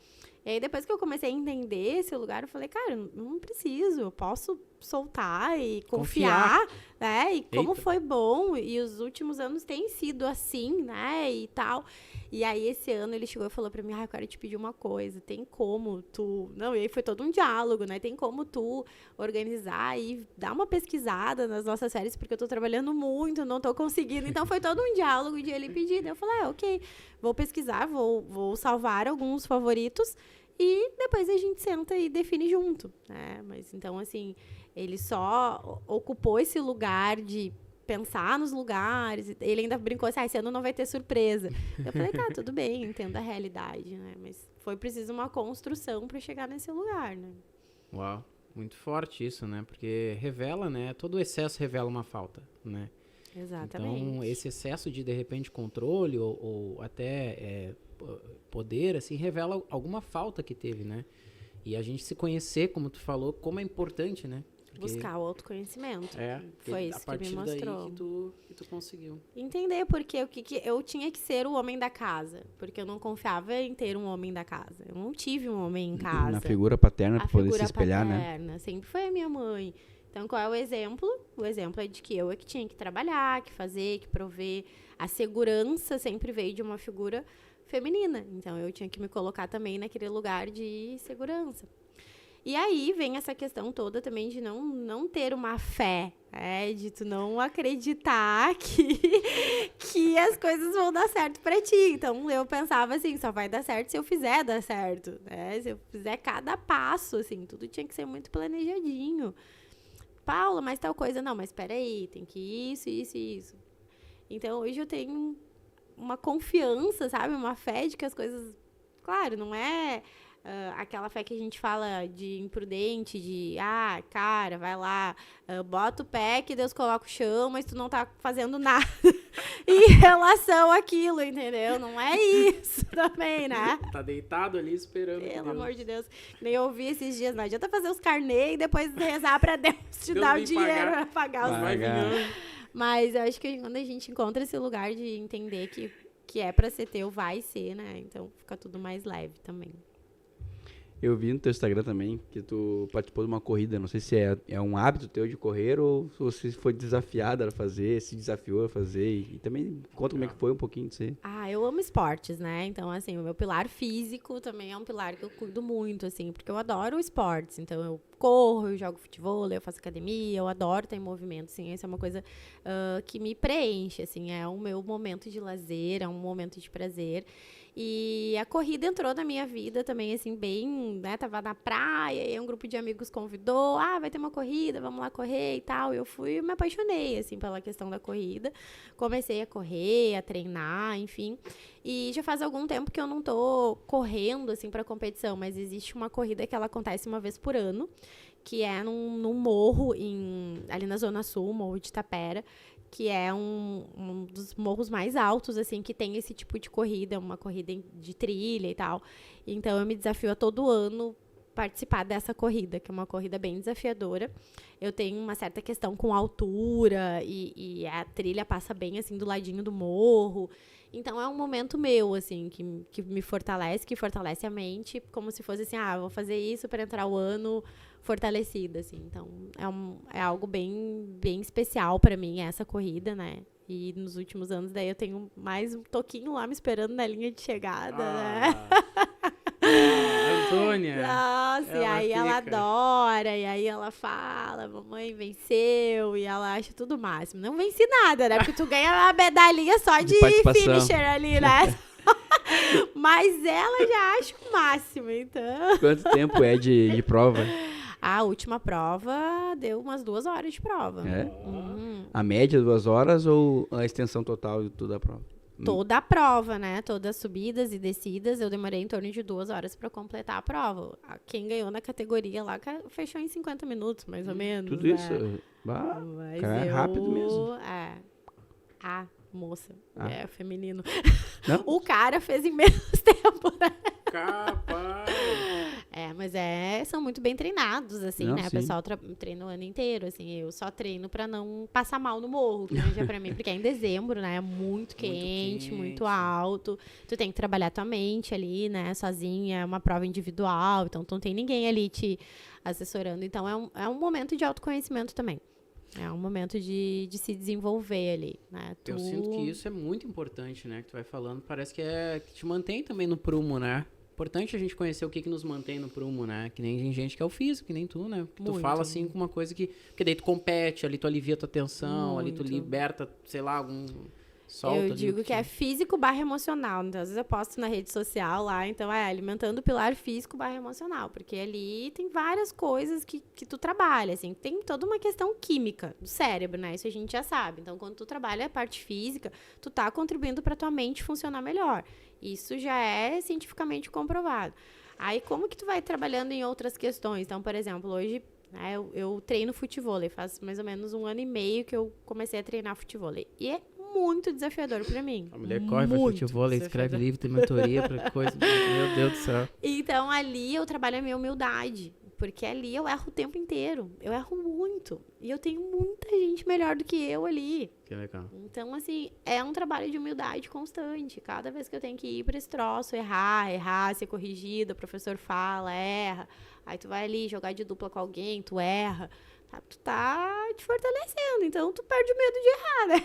E aí, depois que eu comecei a entender esse lugar, eu falei, cara, eu não preciso, eu posso soltar e confiar, né? E como foi bom, e os últimos anos têm sido assim, né? E tal. E aí, esse ano, ele chegou e falou pra mim, eu quero te pedir uma coisa, tem como tu... Não, e aí foi todo um diálogo, né? Tem como tu organizar e dar uma pesquisada nas nossas séries, porque eu tô trabalhando muito, não tô conseguindo. Então, foi todo um diálogo de ele pedir. Eu falei, ok, vou pesquisar, vou salvar alguns favoritos e depois a gente senta e define junto, né? Mas, então, assim, ele só ocupou esse lugar de pensar nos lugares. Ele ainda brincou assim, esse ano não vai ter surpresa. Eu falei, tá, tudo bem, entendo a realidade, né? Mas foi preciso uma construção para chegar nesse lugar, né? Uau, muito forte isso, né? Porque revela, né? Todo excesso revela uma falta, né? Exatamente. Então, esse excesso de repente, controle ou até poder, assim, revela alguma falta que teve, né? E a gente se conhecer, como tu falou, como é importante, né? Porque Buscar o autoconhecimento. Foi isso que me a mostrou. partir daí que tu conseguiu. Entender porque o que eu tinha que ser o homem da casa. Porque eu não confiava em ter um homem da casa. Eu não tive um homem em casa. Na figura paterna, pra poder se figura espelhar, paterna, sempre foi a minha mãe. Então, qual é o exemplo? O exemplo é de que eu é que tinha que trabalhar, que fazer, que prover. A segurança sempre veio de uma figura feminina. Então, eu tinha que me colocar também naquele lugar de segurança. E aí vem essa questão toda também de não ter uma fé, de tu não acreditar que as coisas vão dar certo pra ti. Então, eu pensava assim, só vai dar certo se eu fizer dar certo, né? Se eu fizer cada passo, assim, tudo tinha que ser muito planejadinho. Paula, mas tal coisa, não, mas peraí, tem que isso. Então, hoje eu tenho uma confiança, sabe? Uma fé de que as coisas... Claro, não é aquela fé que a gente fala de imprudente, de, cara, vai lá, bota o pé que Deus coloca o chão, mas tu não tá fazendo nada em relação àquilo, entendeu? Não é isso também, né? Tá deitado ali esperando. Pelo amor de Deus. Nem eu ouvi esses dias, não adianta fazer os carnês e depois rezar pra Deus te dar o dinheiro pra pagar os Mas eu acho que quando a gente encontra esse lugar de entender que é pra ser teu, vai ser, né? Então fica tudo mais leve também. Eu vi no teu Instagram também que tu participou de uma corrida. Não sei se é um hábito teu de correr ou se você foi desafiada a fazer, se desafiou a fazer. E também conta como é que foi um pouquinho de você. Eu amo esportes, né? Então, assim, o meu pilar físico também é um pilar que eu cuido muito, assim, porque eu adoro esportes. Então, eu corro, eu jogo futebol, eu faço academia, eu adoro estar em movimento, assim. Isso é uma coisa que me preenche, assim. É o meu momento de lazer, é um momento de prazer. E a corrida entrou na minha vida também, assim, bem, né, tava na praia, e um grupo de amigos convidou, vai ter uma corrida, vamos lá correr e tal. Eu fui e me apaixonei, assim, pela questão da corrida. Comecei a correr, a treinar, enfim. E já faz algum tempo que eu não tô correndo, assim, pra competição, mas existe uma corrida que ela acontece uma vez por ano, que é num morro ali na Zona Sul, Morro de Tapera, que é um dos morros mais altos, assim, que tem esse tipo de corrida, uma corrida de trilha e tal. Então, eu me desafio a todo ano participar dessa corrida, que é uma corrida bem desafiadora. Eu tenho uma certa questão com altura e a trilha passa bem, assim, do ladinho do morro. Então, é um momento meu, assim, que me fortalece, que fortalece a mente, como se fosse assim, vou fazer isso para entrar o ano fortalecida, assim. Então, é algo bem, bem especial para mim, essa corrida, né? E nos últimos anos, daí eu tenho mais um toquinho lá me esperando na linha de chegada, né? Antônia. Nossa, e aí ela adora, e aí ela fala, mamãe venceu, e ela acha tudo o máximo. Não venci nada, né? Porque tu ganha uma medalhinha só de finisher ali, né? Mas ela já acha o máximo, então. Quanto tempo é de prova? A última prova deu umas 2 horas de prova. A média 2 horas ou a extensão total de toda a prova? Toda a prova, né? Todas as subidas e descidas, eu demorei em torno de 2 horas para completar a prova. Quem ganhou na categoria lá fechou em 50 minutos, mais ou menos. Tudo né? isso? É rápido mesmo. A moça, é feminino. Não? O cara fez em menos tempo, né? Capaz! Mas são muito bem treinados, assim, Não, né? sim. O pessoal treina o ano inteiro, assim. Eu só treino pra não passar mal no morro, que seja pra mim. Porque é em dezembro, né? É muito quente, muito alto. Tu tem que trabalhar tua mente ali, né? Sozinha, é uma prova individual. Então, tu não tem ninguém ali te assessorando. Então, é um momento de autoconhecimento também. É um momento de se desenvolver ali, né? Eu sinto que isso é muito importante, né? Que tu vai falando, parece que te mantém também no prumo, né? Importante a gente conhecer o que nos mantém no prumo, né? Que nem tem gente que é o físico, que nem tu, né? Que tu fala assim com uma coisa que... Porque daí tu compete, ali tu alivia tua tensão, ali tu liberta, sei lá, algum... Eu digo que é físico/emocional. Então, às vezes eu posto na rede social lá, então alimentando o pilar físico/emocional, porque ali tem várias coisas que tu trabalha, assim, tem toda uma questão química do cérebro, né? Isso a gente já sabe. Então, quando tu trabalha a parte física, tu tá contribuindo para tua mente funcionar melhor. Isso já é cientificamente comprovado. Aí, como que tu vai trabalhando em outras questões? Então, por exemplo, hoje né? Eu treino futevôlei, faz mais ou menos 1 ano e meio que eu comecei a treinar futevôlei. E é muito desafiador pra mim. A mulher corre, faz futevôlei, escreve livro, tem mentoria pra coisa. Meu Deus do céu. Então, ali eu trabalho a minha humildade. Porque ali eu erro o tempo inteiro. Eu erro muito. E eu tenho muita gente melhor do que eu ali. Que legal. Então, assim, é um trabalho de humildade constante. Cada vez que eu tenho que ir pra esse troço, errar, ser corrigido, o professor fala, erra. Aí tu vai ali jogar de dupla com alguém, tu erra. Tá? Tu tá te fortalecendo. Então, tu perde o medo de errar, né?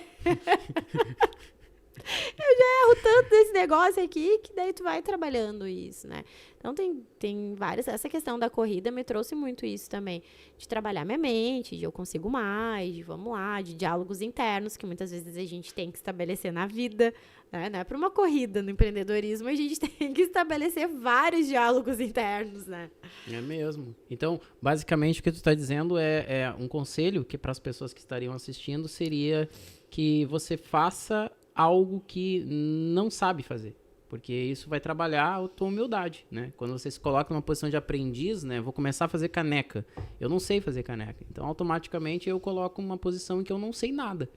Eu já erro tanto desse negócio aqui que daí tu vai trabalhando isso, né? Então tem várias... Essa questão da corrida me trouxe muito isso também. De trabalhar minha mente, de eu consigo mais, de vamos lá, de diálogos internos que muitas vezes a gente tem que estabelecer na vida, né? Não é para uma corrida no empreendedorismo, a gente tem que estabelecer vários diálogos internos, né? É mesmo. Então, basicamente, o que tu está dizendo é um conselho que para as pessoas que estariam assistindo seria que você faça algo que não sabe fazer, porque isso vai trabalhar a tua humildade, né? Quando você se coloca numa posição de aprendiz, né? Vou começar a fazer caneca. Eu não sei fazer caneca. Então, automaticamente, eu coloco uma posição em que eu não sei nada.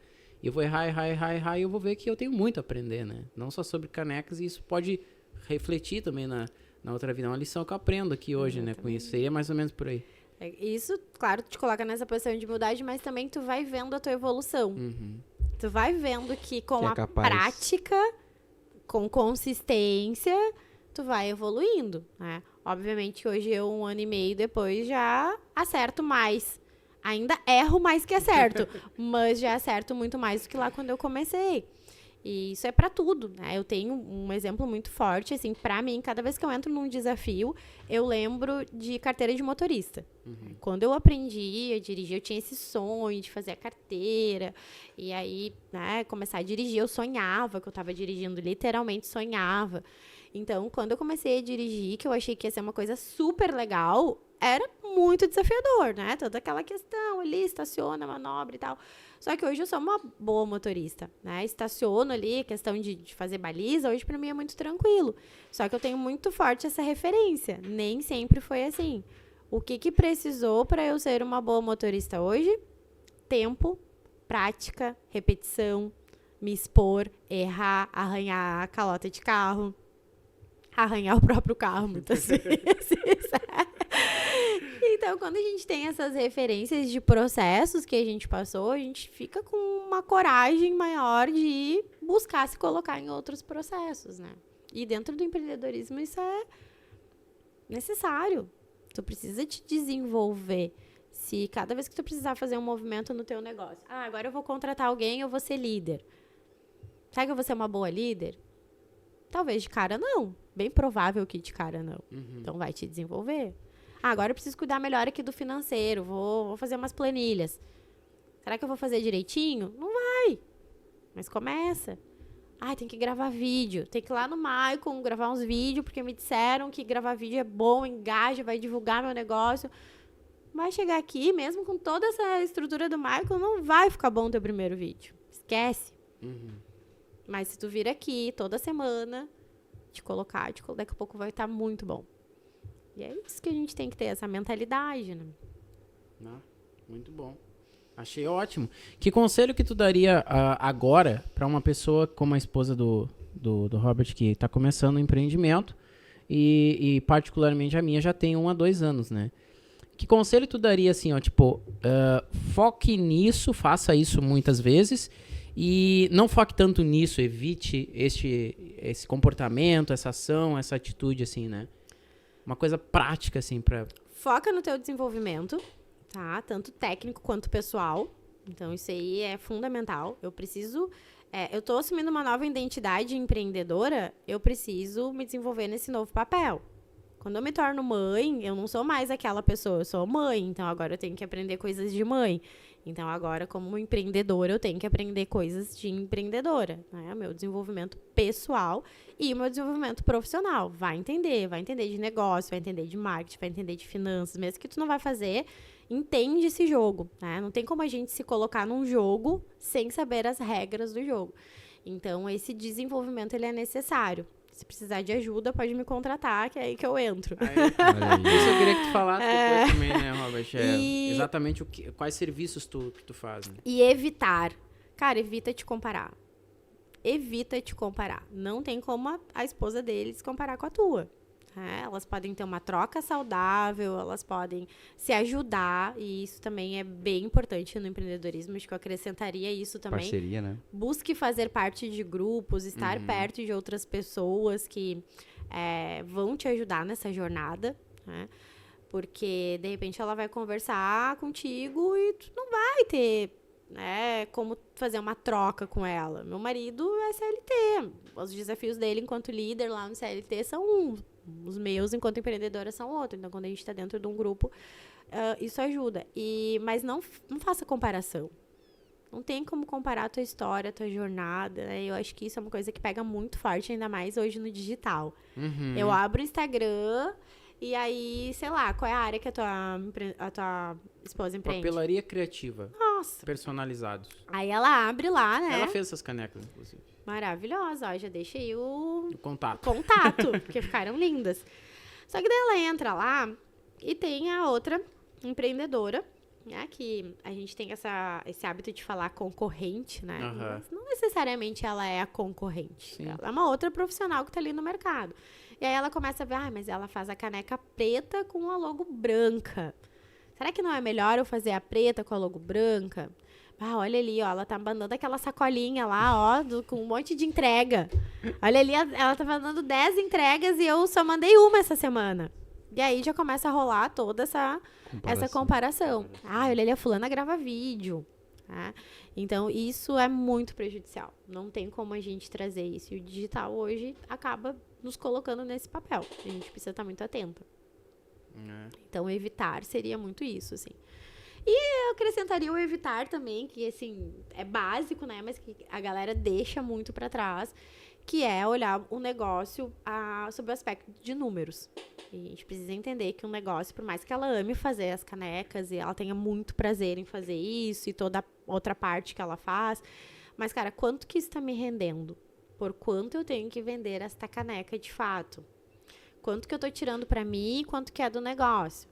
Eu vou errar, e eu vou ver que eu tenho muito a aprender, né? Não só sobre canecas, e isso pode refletir também na outra vida. É uma lição que eu aprendo aqui hoje, né? Com isso. Seria mais ou menos por aí. Isso, claro, te coloca nessa posição de humildade, mas também tu vai vendo a tua evolução. Tu vai vendo que com a prática, com consistência, tu vai evoluindo, né? Obviamente, hoje eu, 1 ano e meio depois, já acerto mais. Ainda erro mais que acerto, mas já acerto muito mais do que lá quando eu comecei. E isso é pra tudo, né? Eu tenho um exemplo muito forte, assim, pra mim, cada vez que eu entro num desafio, eu lembro de carteira de motorista. Quando eu aprendi a dirigir, eu tinha esse sonho de fazer a carteira, e aí, né, começar a dirigir, eu sonhava que eu tava dirigindo, literalmente sonhava. Então, quando eu comecei a dirigir, que eu achei que ia ser uma coisa super legal, era muito desafiador, né? Toda aquela questão ali, estaciona, manobra e tal. Só que hoje eu sou uma boa motorista, né? Estaciono ali, questão de fazer baliza, hoje pra mim é muito tranquilo. Só que eu tenho muito forte essa referência. Nem sempre foi assim. O que precisou pra eu ser uma boa motorista hoje? Tempo, prática, repetição, me expor, errar, arranhar a calota de carro, arranhar o próprio carro muitas vezes. Então, quando a gente tem essas referências de processos que a gente passou, a gente fica com uma coragem maior de buscar se colocar em outros processos, né? E dentro do empreendedorismo isso é necessário. Tu precisa te desenvolver. Se cada vez que tu precisar fazer um movimento no teu negócio, agora eu vou contratar alguém, eu vou ser líder. Será que eu vou ser uma boa líder? Talvez de cara não. Bem provável que de cara não. Então vai te desenvolver. Agora eu preciso cuidar melhor aqui do financeiro. Vou fazer umas planilhas. Será que eu vou fazer direitinho? Não vai. Mas começa. Tem que gravar vídeo. Tem que ir lá no Maicon gravar uns vídeos, porque me disseram que gravar vídeo é bom, engaja, vai divulgar meu negócio. Vai chegar aqui, mesmo com toda essa estrutura do Maicon, não vai ficar bom o teu primeiro vídeo. Esquece. Mas se tu vir aqui toda semana, te colocar, daqui a pouco vai estar muito bom. E é isso que a gente tem que ter, essa mentalidade, né? Muito bom. Achei ótimo. Que conselho que tu daria agora para uma pessoa como a esposa do Robert, que está começando o empreendimento, e particularmente a minha já tem 1 a 2 anos, né? Que conselho tu daria assim, ó, tipo, foque nisso, faça isso muitas vezes, e não foque tanto nisso, evite esse comportamento, essa ação, essa atitude, assim, né? Uma coisa prática, assim, pra... Foca no teu desenvolvimento, tá? Tanto técnico quanto pessoal. Então, isso aí é fundamental. Eu tô assumindo uma nova identidade empreendedora, eu preciso me desenvolver nesse novo papel. Quando eu me torno mãe, eu não sou mais aquela pessoa, eu sou mãe. Então, agora eu tenho que aprender coisas de mãe. Então, agora, como empreendedora, eu tenho que aprender coisas de empreendedora, né? O meu desenvolvimento pessoal e o meu desenvolvimento profissional. Vai entender de negócio, vai entender de marketing, vai entender de finanças. Mesmo que tu não vai fazer, entende esse jogo, né? Não tem como a gente se colocar num jogo sem saber as regras do jogo. Então, esse desenvolvimento, ele é necessário. Se precisar de ajuda, pode me contratar, que é aí que eu entro. Olha aí. Isso eu queria que tu falasse depois também, né, Robert? E- Exatamente quais serviços que tu faz, né? E evitar. Cara, evita te comparar. Evita te comparar. Não tem como a esposa dele se comparar com a tua. Elas podem ter uma troca saudável, elas podem se ajudar, e isso também é bem importante no empreendedorismo. Acho que eu acrescentaria isso também. Parceria, né? Busque fazer parte de grupos, estar perto de outras pessoas que vão te ajudar nessa jornada, né? Porque, de repente, ela vai conversar contigo e tu não vai ter, né, como fazer uma troca com ela. Meu marido é CLT. Os desafios dele enquanto líder lá no CLT são um. Os meus, enquanto empreendedora, são outro. Então, quando a gente está dentro de um grupo, isso ajuda. Mas não faça comparação. Não tem como comparar a tua história, a tua jornada, né? Eu acho que isso é uma coisa que pega muito forte, ainda mais hoje no digital. Eu abro o Instagram e aí, sei lá, qual é a área que a tua esposa empreende? Papelaria criativa. Nossa. Personalizados. Aí ela abre lá, né? Ela fez essas canecas, inclusive. Maravilhosa, ó, já deixa aí o O contato. contato, porque ficaram lindas. Só que daí ela entra lá e tem a outra empreendedora, né, que a gente tem esse hábito de falar concorrente, né? Mas não necessariamente ela é a concorrente. Sim. Ela é uma outra profissional que tá ali no mercado. E aí ela começa a ver, mas ela faz a caneca preta com a logo branca. Será que não é melhor eu fazer a preta com a logo branca? Olha ali, ó, ela tá mandando aquela sacolinha lá, ó, com um monte de entrega. Olha ali, ela tá mandando 10 entregas e eu só mandei uma essa semana. E aí já começa a rolar toda essa comparação. Olha ali, a fulana grava vídeo. Tá? Então, isso é muito prejudicial. Não tem como a gente trazer isso. E o digital hoje acaba nos colocando nesse papel. A gente precisa estar muito atenta. Então, evitar seria muito isso, assim. E eu acrescentaria o evitar também, que, assim, é básico, né? Mas que a galera deixa muito para trás, que é olhar o negócio sob o aspecto de números. E a gente precisa entender que um negócio, por mais que ela ame fazer as canecas e ela tenha muito prazer em fazer isso e toda a outra parte que ela faz, mas, cara, quanto que isso está me rendendo? Por quanto eu tenho que vender esta caneca de fato? Quanto que eu tô tirando para mim e quanto que é do negócio?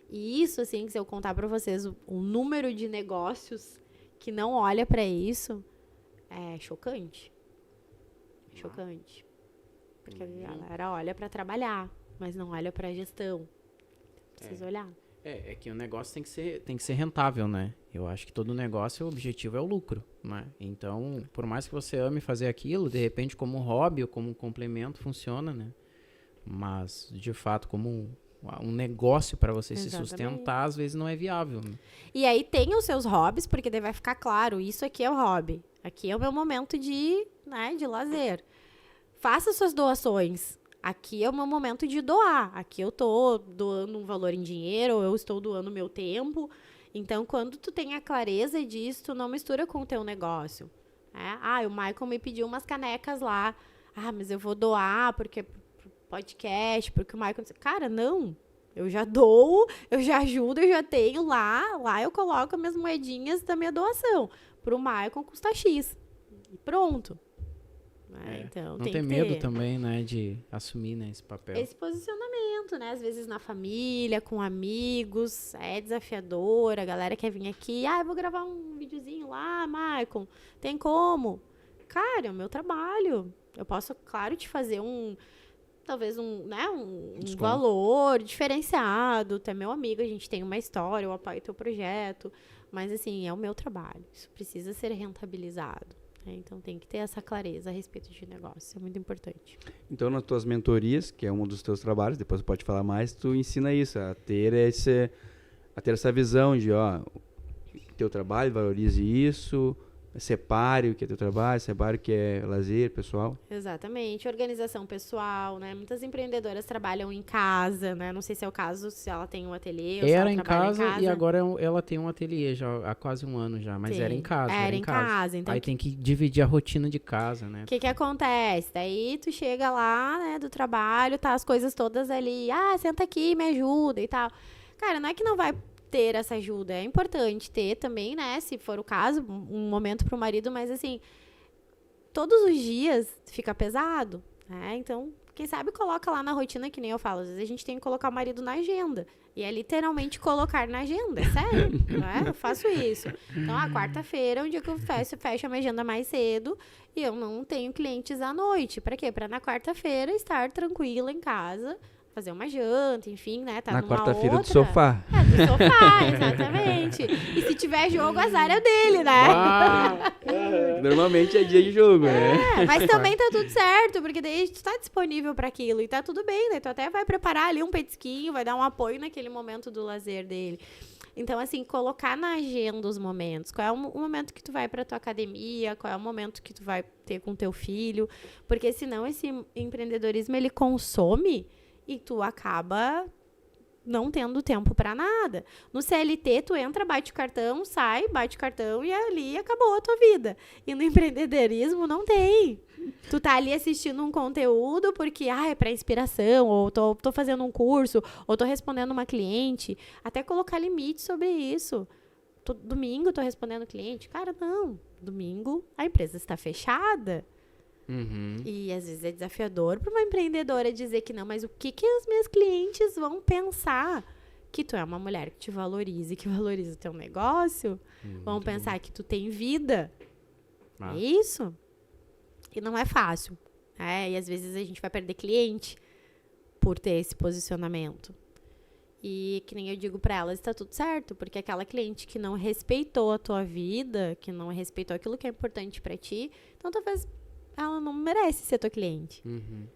E isso, assim, se eu contar para vocês o número de negócios que não olha para isso, é chocante. Chocante. Porque a galera olha para trabalhar, mas não olha para gestão. Precisa olhar. É que o negócio tem que ser rentável, né? Eu acho que todo negócio, o objetivo é o lucro, né? Então, por mais que você ame fazer aquilo, de repente, como hobby ou como um complemento, funciona, né? Mas, de fato, como um negócio para você se sustentar, às vezes não é viável. Né? E aí tem os seus hobbies, porque daí vai ficar claro, isso aqui é o hobby. Aqui é o meu momento de lazer. Faça suas doações. Aqui é o meu momento de doar. Aqui eu tô doando um valor em dinheiro, ou eu estou doando meu tempo. Então, quando tu tem a clareza disso, tu não mistura com o teu negócio. O Michael me pediu umas canecas lá. Mas eu vou doar porque podcast, porque o Michael... Cara, não. Eu já dou, eu já ajudo, eu já tenho lá. Lá eu coloco as minhas moedinhas da minha doação. Pro Michael custa X. E pronto. Então, não tem medo também, né, de assumir, né, esse papel. Esse posicionamento, né, às vezes na família, com amigos, é desafiador, a galera quer vir aqui, eu vou gravar um videozinho lá, Michael, tem como? Cara, é o meu trabalho, eu posso, claro, te fazer talvez um valor diferenciado, tu é meu amigo, a gente tem uma história, eu apoio teu projeto, mas assim, é o meu trabalho, isso precisa ser rentabilizado. Então, tem que ter essa clareza a respeito de negócio. É muito importante. Então, nas tuas mentorias, que é um dos teus trabalhos, depois tu pode falar mais, tu ensina isso, a ter essa visão de, teu trabalho, valorize isso, separe o que é teu trabalho, separe o que é lazer pessoal. Exatamente. Organização pessoal, né? Muitas empreendedoras trabalham em casa, né? Não sei se é o caso, se ela tem um ateliê ou se ela trabalha em casa. E agora ela tem um ateliê já há quase um ano já, mas era em casa. Era em casa. Então aí tem que dividir a rotina de casa, né? O que acontece? Daí tu chega lá, né, do trabalho, tá as coisas todas ali, senta aqui, me ajuda e tal. Cara, não é que não vai ter essa ajuda, é importante ter também, né, se for o caso, um momento pro marido, mas assim, todos os dias fica pesado. Então, quem sabe coloca lá na rotina, que nem eu falo. Às vezes a gente tem que colocar o marido na agenda. E é literalmente colocar na agenda, é sério. Eu faço isso. Então, a quarta-feira é um dia que eu fecho a minha agenda mais cedo e eu não tenho clientes à noite. Pra quê? Pra na quarta-feira estar tranquila em casa, fazer uma janta, enfim, né? Tá Na numa quarta-feira do outra. sofá. Do sofá, exatamente. E se tiver jogo, azar é dele, né? Normalmente é dia de jogo, né? Mas também tá tudo certo, porque daí tu tá disponível pra aquilo e tá tudo bem, né? Tu até vai preparar ali um petisquinho, vai dar um apoio naquele momento do lazer dele. Então, assim, colocar na agenda os momentos. Qual é o momento que tu vai pra tua academia, qual é o momento que tu vai ter com teu filho, porque senão esse empreendedorismo, ele consome e tu acaba não tendo tempo pra nada. No CLT, tu entra, bate o cartão, sai, bate o cartão e ali acabou a tua vida. E no empreendedorismo não tem. Tu tá ali assistindo um conteúdo porque, é pra inspiração, ou tô fazendo um curso, ou tô respondendo uma cliente. Até colocar limite sobre isso. Domingo tô respondendo cliente. Cara, não. Domingo a empresa está fechada. Uhum. E às vezes é desafiador para uma empreendedora dizer que não, mas o que os meus clientes vão pensar? Que tu é uma mulher que te valoriza e que valoriza o teu negócio? Vão pensar que tu tem vida. É isso? E não é fácil. E às vezes a gente vai perder cliente por ter esse posicionamento. E que nem eu digo para elas, está tudo certo, porque aquela cliente que não respeitou a tua vida, que não respeitou aquilo que é importante para ti, então talvez ela não merece ser tua cliente. Uhum.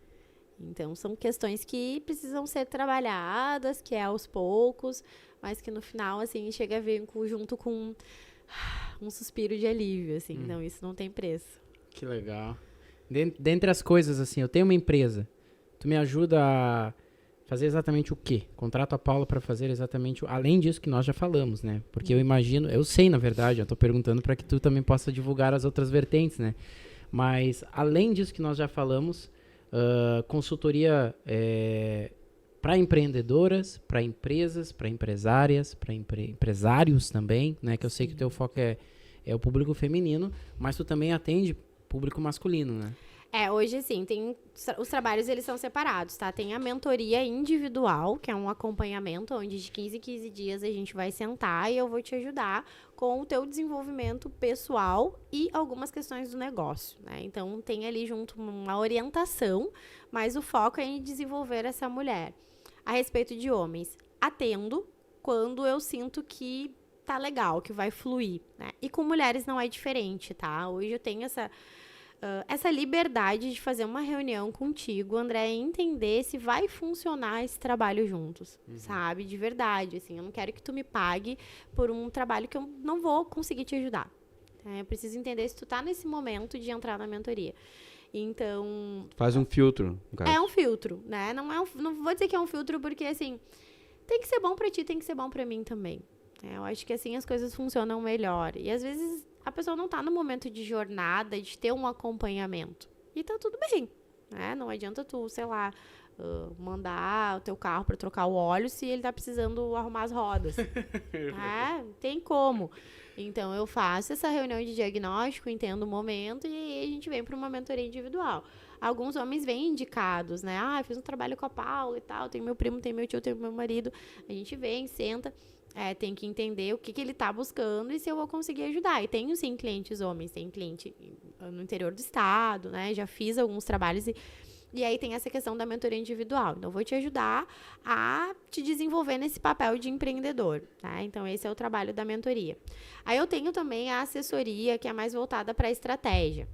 Então, são questões que precisam ser trabalhadas, que é aos poucos, mas que no final, assim, chega a vir junto com um suspiro de alívio, assim. Não, isso não tem preço. Que legal. Dentre as coisas, assim, eu tenho uma empresa. Tu me ajuda a fazer exatamente o quê? Contrato a Paula para fazer exatamente além disso que nós já falamos, né? Porque eu imagino, eu sei, na verdade, eu tô perguntando para que tu também possa divulgar as outras vertentes, né? Mas, além disso que nós já falamos, consultoria para empreendedoras, para empresas, para empresárias, para empresários também, né? Que eu sei que o teu foco é o público feminino, mas tu também atende público masculino, né? Hoje, sim, os trabalhos, eles são separados, tá? Tem a mentoria individual, que é um acompanhamento, onde de 15 em 15 dias a gente vai sentar e eu vou te ajudar com o teu desenvolvimento pessoal e algumas questões do negócio, né? Então, tem ali junto uma orientação, mas o foco é em desenvolver essa mulher. A respeito de homens, atendo quando eu sinto que tá legal, que vai fluir, né? E com mulheres não é diferente, tá? Hoje eu tenho essa liberdade de fazer uma reunião contigo, André, e entender se vai funcionar esse trabalho juntos, sabe? De verdade, assim, eu não quero que tu me pague por um trabalho que eu não vou conseguir te ajudar. Eu preciso entender se tu tá nesse momento de entrar na mentoria. Então... Faz um filtro, no caso. É um filtro, né? Não vou dizer que é um filtro porque, assim, tem que ser bom pra ti, tem que ser bom pra mim também. Eu acho que assim as coisas funcionam melhor. E às vezes a pessoa não tá no momento de jornada, de ter um acompanhamento. E tá tudo bem, né? Não adianta tu, sei lá, mandar o teu carro para trocar o óleo se ele tá precisando arrumar as rodas. Tem como. Então, eu faço essa reunião de diagnóstico, entendo o momento e aí a gente vem para uma mentoria individual. Alguns homens vêm indicados, né? Fiz um trabalho com a Paula e tal, tem meu primo, tem meu tio, tem meu marido. A gente vem, senta, tem que entender o que ele tá buscando e se eu vou conseguir ajudar. E tenho, sim, clientes homens, tem cliente no interior do estado, né? Já fiz alguns trabalhos e aí tem essa questão da mentoria individual. Então, eu vou te ajudar a te desenvolver nesse papel de empreendedor, tá? Então, esse é o trabalho da mentoria. Aí, eu tenho também a assessoria, que é mais voltada para a estratégia.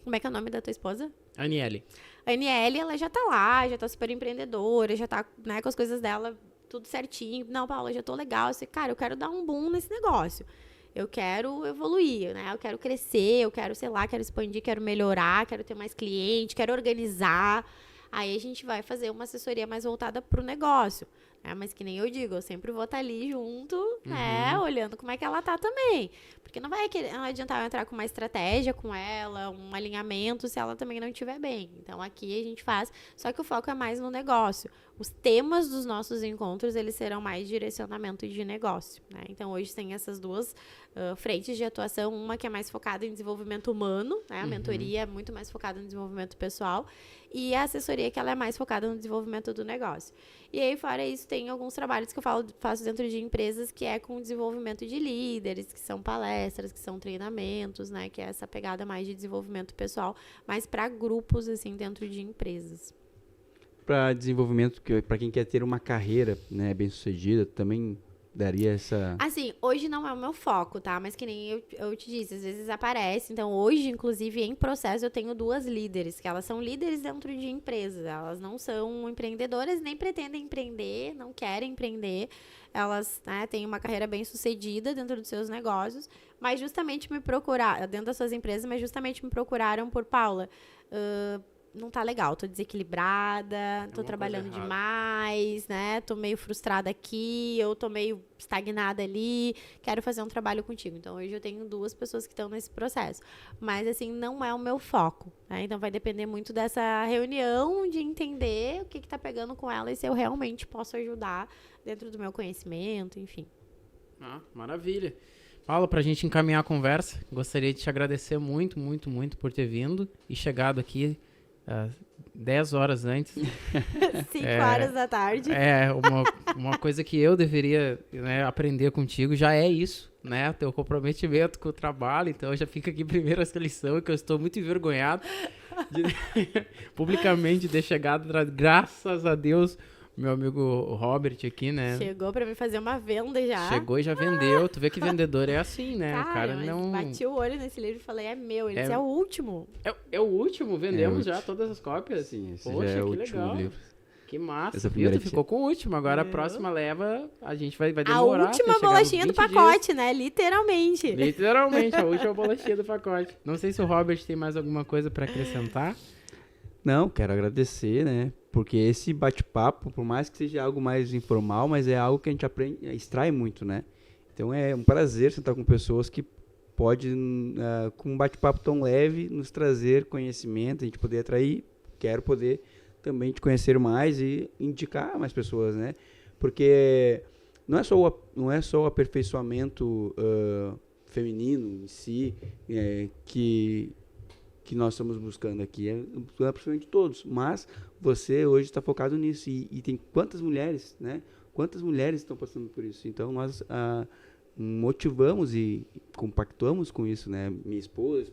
Como é que é o nome da tua esposa? Aniele. A Aniele, ela já tá lá, já tá super empreendedora, já tá, né, com as coisas dela tudo certinho. Não, Paula, já tô legal. Eu sei, cara, eu quero dar um boom nesse negócio. Eu quero evoluir, né? Eu quero crescer, eu quero, sei lá, quero expandir, quero melhorar, quero ter mais cliente, quero organizar. Aí a gente vai fazer uma assessoria mais voltada pro negócio. Mas que nem eu digo, eu sempre vou estar ali junto, né? Olhando como é que ela tá também. Porque não adiantar eu entrar com uma estratégia com ela, um alinhamento, se ela também não estiver bem. Então, aqui a gente faz, só que o foco é mais no negócio. Os temas dos nossos encontros, eles serão mais direcionamento de negócio, né? Então, hoje tem essas duas frentes de atuação, uma que é mais focada em desenvolvimento humano, né? A mentoria é muito mais focada no desenvolvimento pessoal, e a assessoria que ela é mais focada no desenvolvimento do negócio. E aí, fora isso, tem alguns trabalhos que eu faço dentro de empresas que é com desenvolvimento de líderes, que são palestras, que são treinamentos, né? Que é essa pegada mais de desenvolvimento pessoal, mas para grupos, assim, dentro de empresas. Para desenvolvimento, para quem quer ter uma carreira, né, bem-sucedida, também daria essa... Assim, hoje não é o meu foco, tá? Mas que nem eu te disse, às vezes aparece. Então, hoje, inclusive, em processo, eu tenho 2 líderes, que elas são líderes dentro de empresas. Elas não são empreendedoras, nem pretendem empreender, não querem empreender. Elas, né, têm uma carreira bem sucedida dentro dos seus negócios, mas justamente me procuraram, dentro das suas empresas, mas justamente me procuraram por, Paula, não tá legal, tô desequilibrada, tô trabalhando demais, né? Tô meio frustrada aqui, eu tô meio estagnada ali, quero fazer um trabalho contigo. Então, hoje eu tenho 2 pessoas que estão nesse processo. Mas, assim, não é o meu foco, né? Então, vai depender muito dessa reunião, de entender o que tá pegando com ela e se eu realmente posso ajudar dentro do meu conhecimento, enfim. Maravilha. Paula, pra gente encaminhar a conversa, gostaria de te agradecer muito, muito, muito por ter vindo e chegado aqui 10 horas antes. 5 horas da tarde. Uma coisa que eu deveria, né, aprender contigo já é isso, né? Teu comprometimento com o trabalho. Então, já fica aqui primeiro essa lição, que eu estou muito envergonhado publicamente de ter chegado, graças a Deus, meu amigo Robert aqui, né? Chegou pra me fazer uma venda já. Chegou e já vendeu. Tu vê que vendedor é assim, né? Cara, o cara não... bati o olho nesse livro e falei, é meu. Ele disse, é o último. É o último? Vendemos já todas as cópias? Sim, esse Poxa, já é o que último legal. livro. Que massa. Essa Viu? Tu ficou com o último. Agora a próxima leva, a gente vai demorar. A última bolachinha do pacote, dias. né? Literalmente. Literalmente, a última bolachinha do pacote. Não sei se o Robert tem mais alguma coisa pra acrescentar. Não, quero agradecer, né? Porque esse bate-papo, por mais que seja algo mais informal, mas é algo que a gente aprende, extrai muito, né? Então é um prazer sentar com pessoas que podem, com um bate-papo tão leve, nos trazer conhecimento, a gente poder atrair. Quero poder também te conhecer mais e indicar mais pessoas, né? Porque não é só o aperfeiçoamento feminino em si que nós estamos buscando aqui, é praticamente todos, mas você hoje está focado nisso e tem quantas mulheres, né? Quantas mulheres estão passando por isso? Então nós motivamos e compactuamos com isso, né? Minha esposa,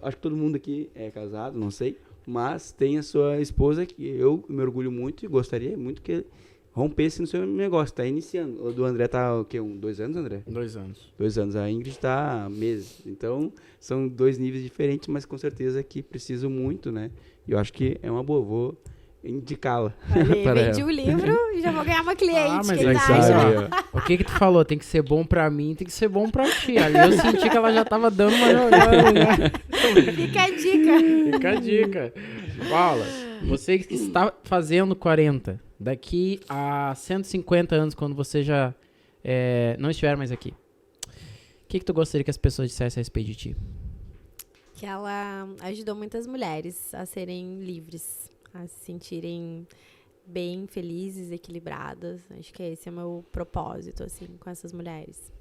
acho que todo mundo aqui é casado, não sei, mas tem a sua esposa que eu me orgulho muito e gostaria muito que rompesse no seu negócio, está iniciando. O do André tá o quê? 2 anos, André? 2 anos. 2 anos. A Ingrid está há meses. Então, são 2 níveis diferentes, mas com certeza que precisam muito, né? E eu acho que é uma boa. Vou indicá-la. Vendi o livro e já vou ganhar uma cliente. Mas que aí, tal? o que tu falou? Tem que ser bom pra mim, tem que ser bom pra ti. Ali eu senti que ela já tava dando uma jogada. Fica a dica. Fica a dica. Paula, você que está fazendo 40, daqui a 150 anos, quando você já não estiver mais aqui, o que tu gostaria que as pessoas dissessem a respeito de ti? Que ela ajudou muitas mulheres a serem livres, a se sentirem bem, felizes, equilibradas. Acho que esse é o meu propósito, assim, com essas mulheres.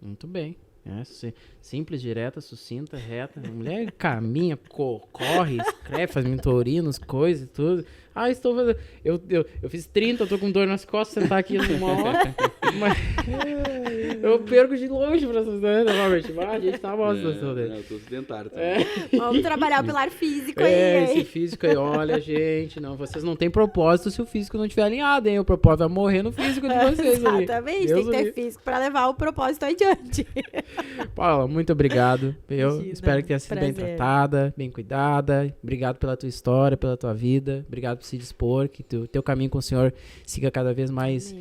Muito bem. Simples, direta, sucinta, reta. A mulher caminha, corre, escreve, faz mentorinos, coisas e tudo. Estou fazendo... Eu fiz 30, eu tô com dor nas costas, sentar aqui numa hora. Mas eu perco de longe pra essas coisas, Robert. A gente tá uma situação dele. Eu tô sedentário também. Vamos trabalhar o pilar físico aí. Esse físico aí, olha, gente, vocês não têm propósito se o físico não estiver alinhado, hein? O propósito vai morrer no físico de vocês. Exatamente, tem que ter físico pra levar o propósito adiante. Paula, muito obrigado. Eu Imagina, espero que tenha sido bem tratada, bem cuidada. Obrigado pela tua história, pela tua vida. Obrigado por se dispor, que o teu caminho com o Senhor siga cada vez mais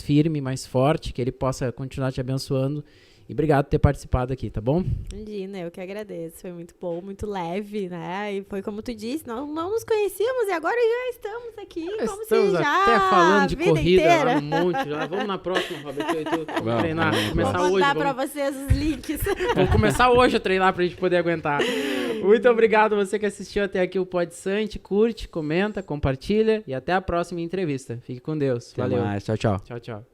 firme, mais forte, que Ele possa continuar te abençoando E obrigado por ter participado aqui, tá bom? Imagina, eu que agradeço. Foi muito bom, muito leve, né? E foi como tu disse, não nos conhecíamos e agora já estamos aqui, como Estamos se já até falando de a vida corrida inteira. lá no monte. Já. Vamos na próxima, Roberto. Vamos Vamos, treinar. vamos, Começar Vou hoje. mandar pra vocês os links. Vamos começar hoje a treinar pra gente poder aguentar. Muito obrigado você que assistiu até aqui o Pod Sante. Curte, comenta, compartilha e até a próxima entrevista. Fique com Deus. Até Valeu. mais. Tchau, tchau. Tchau, tchau.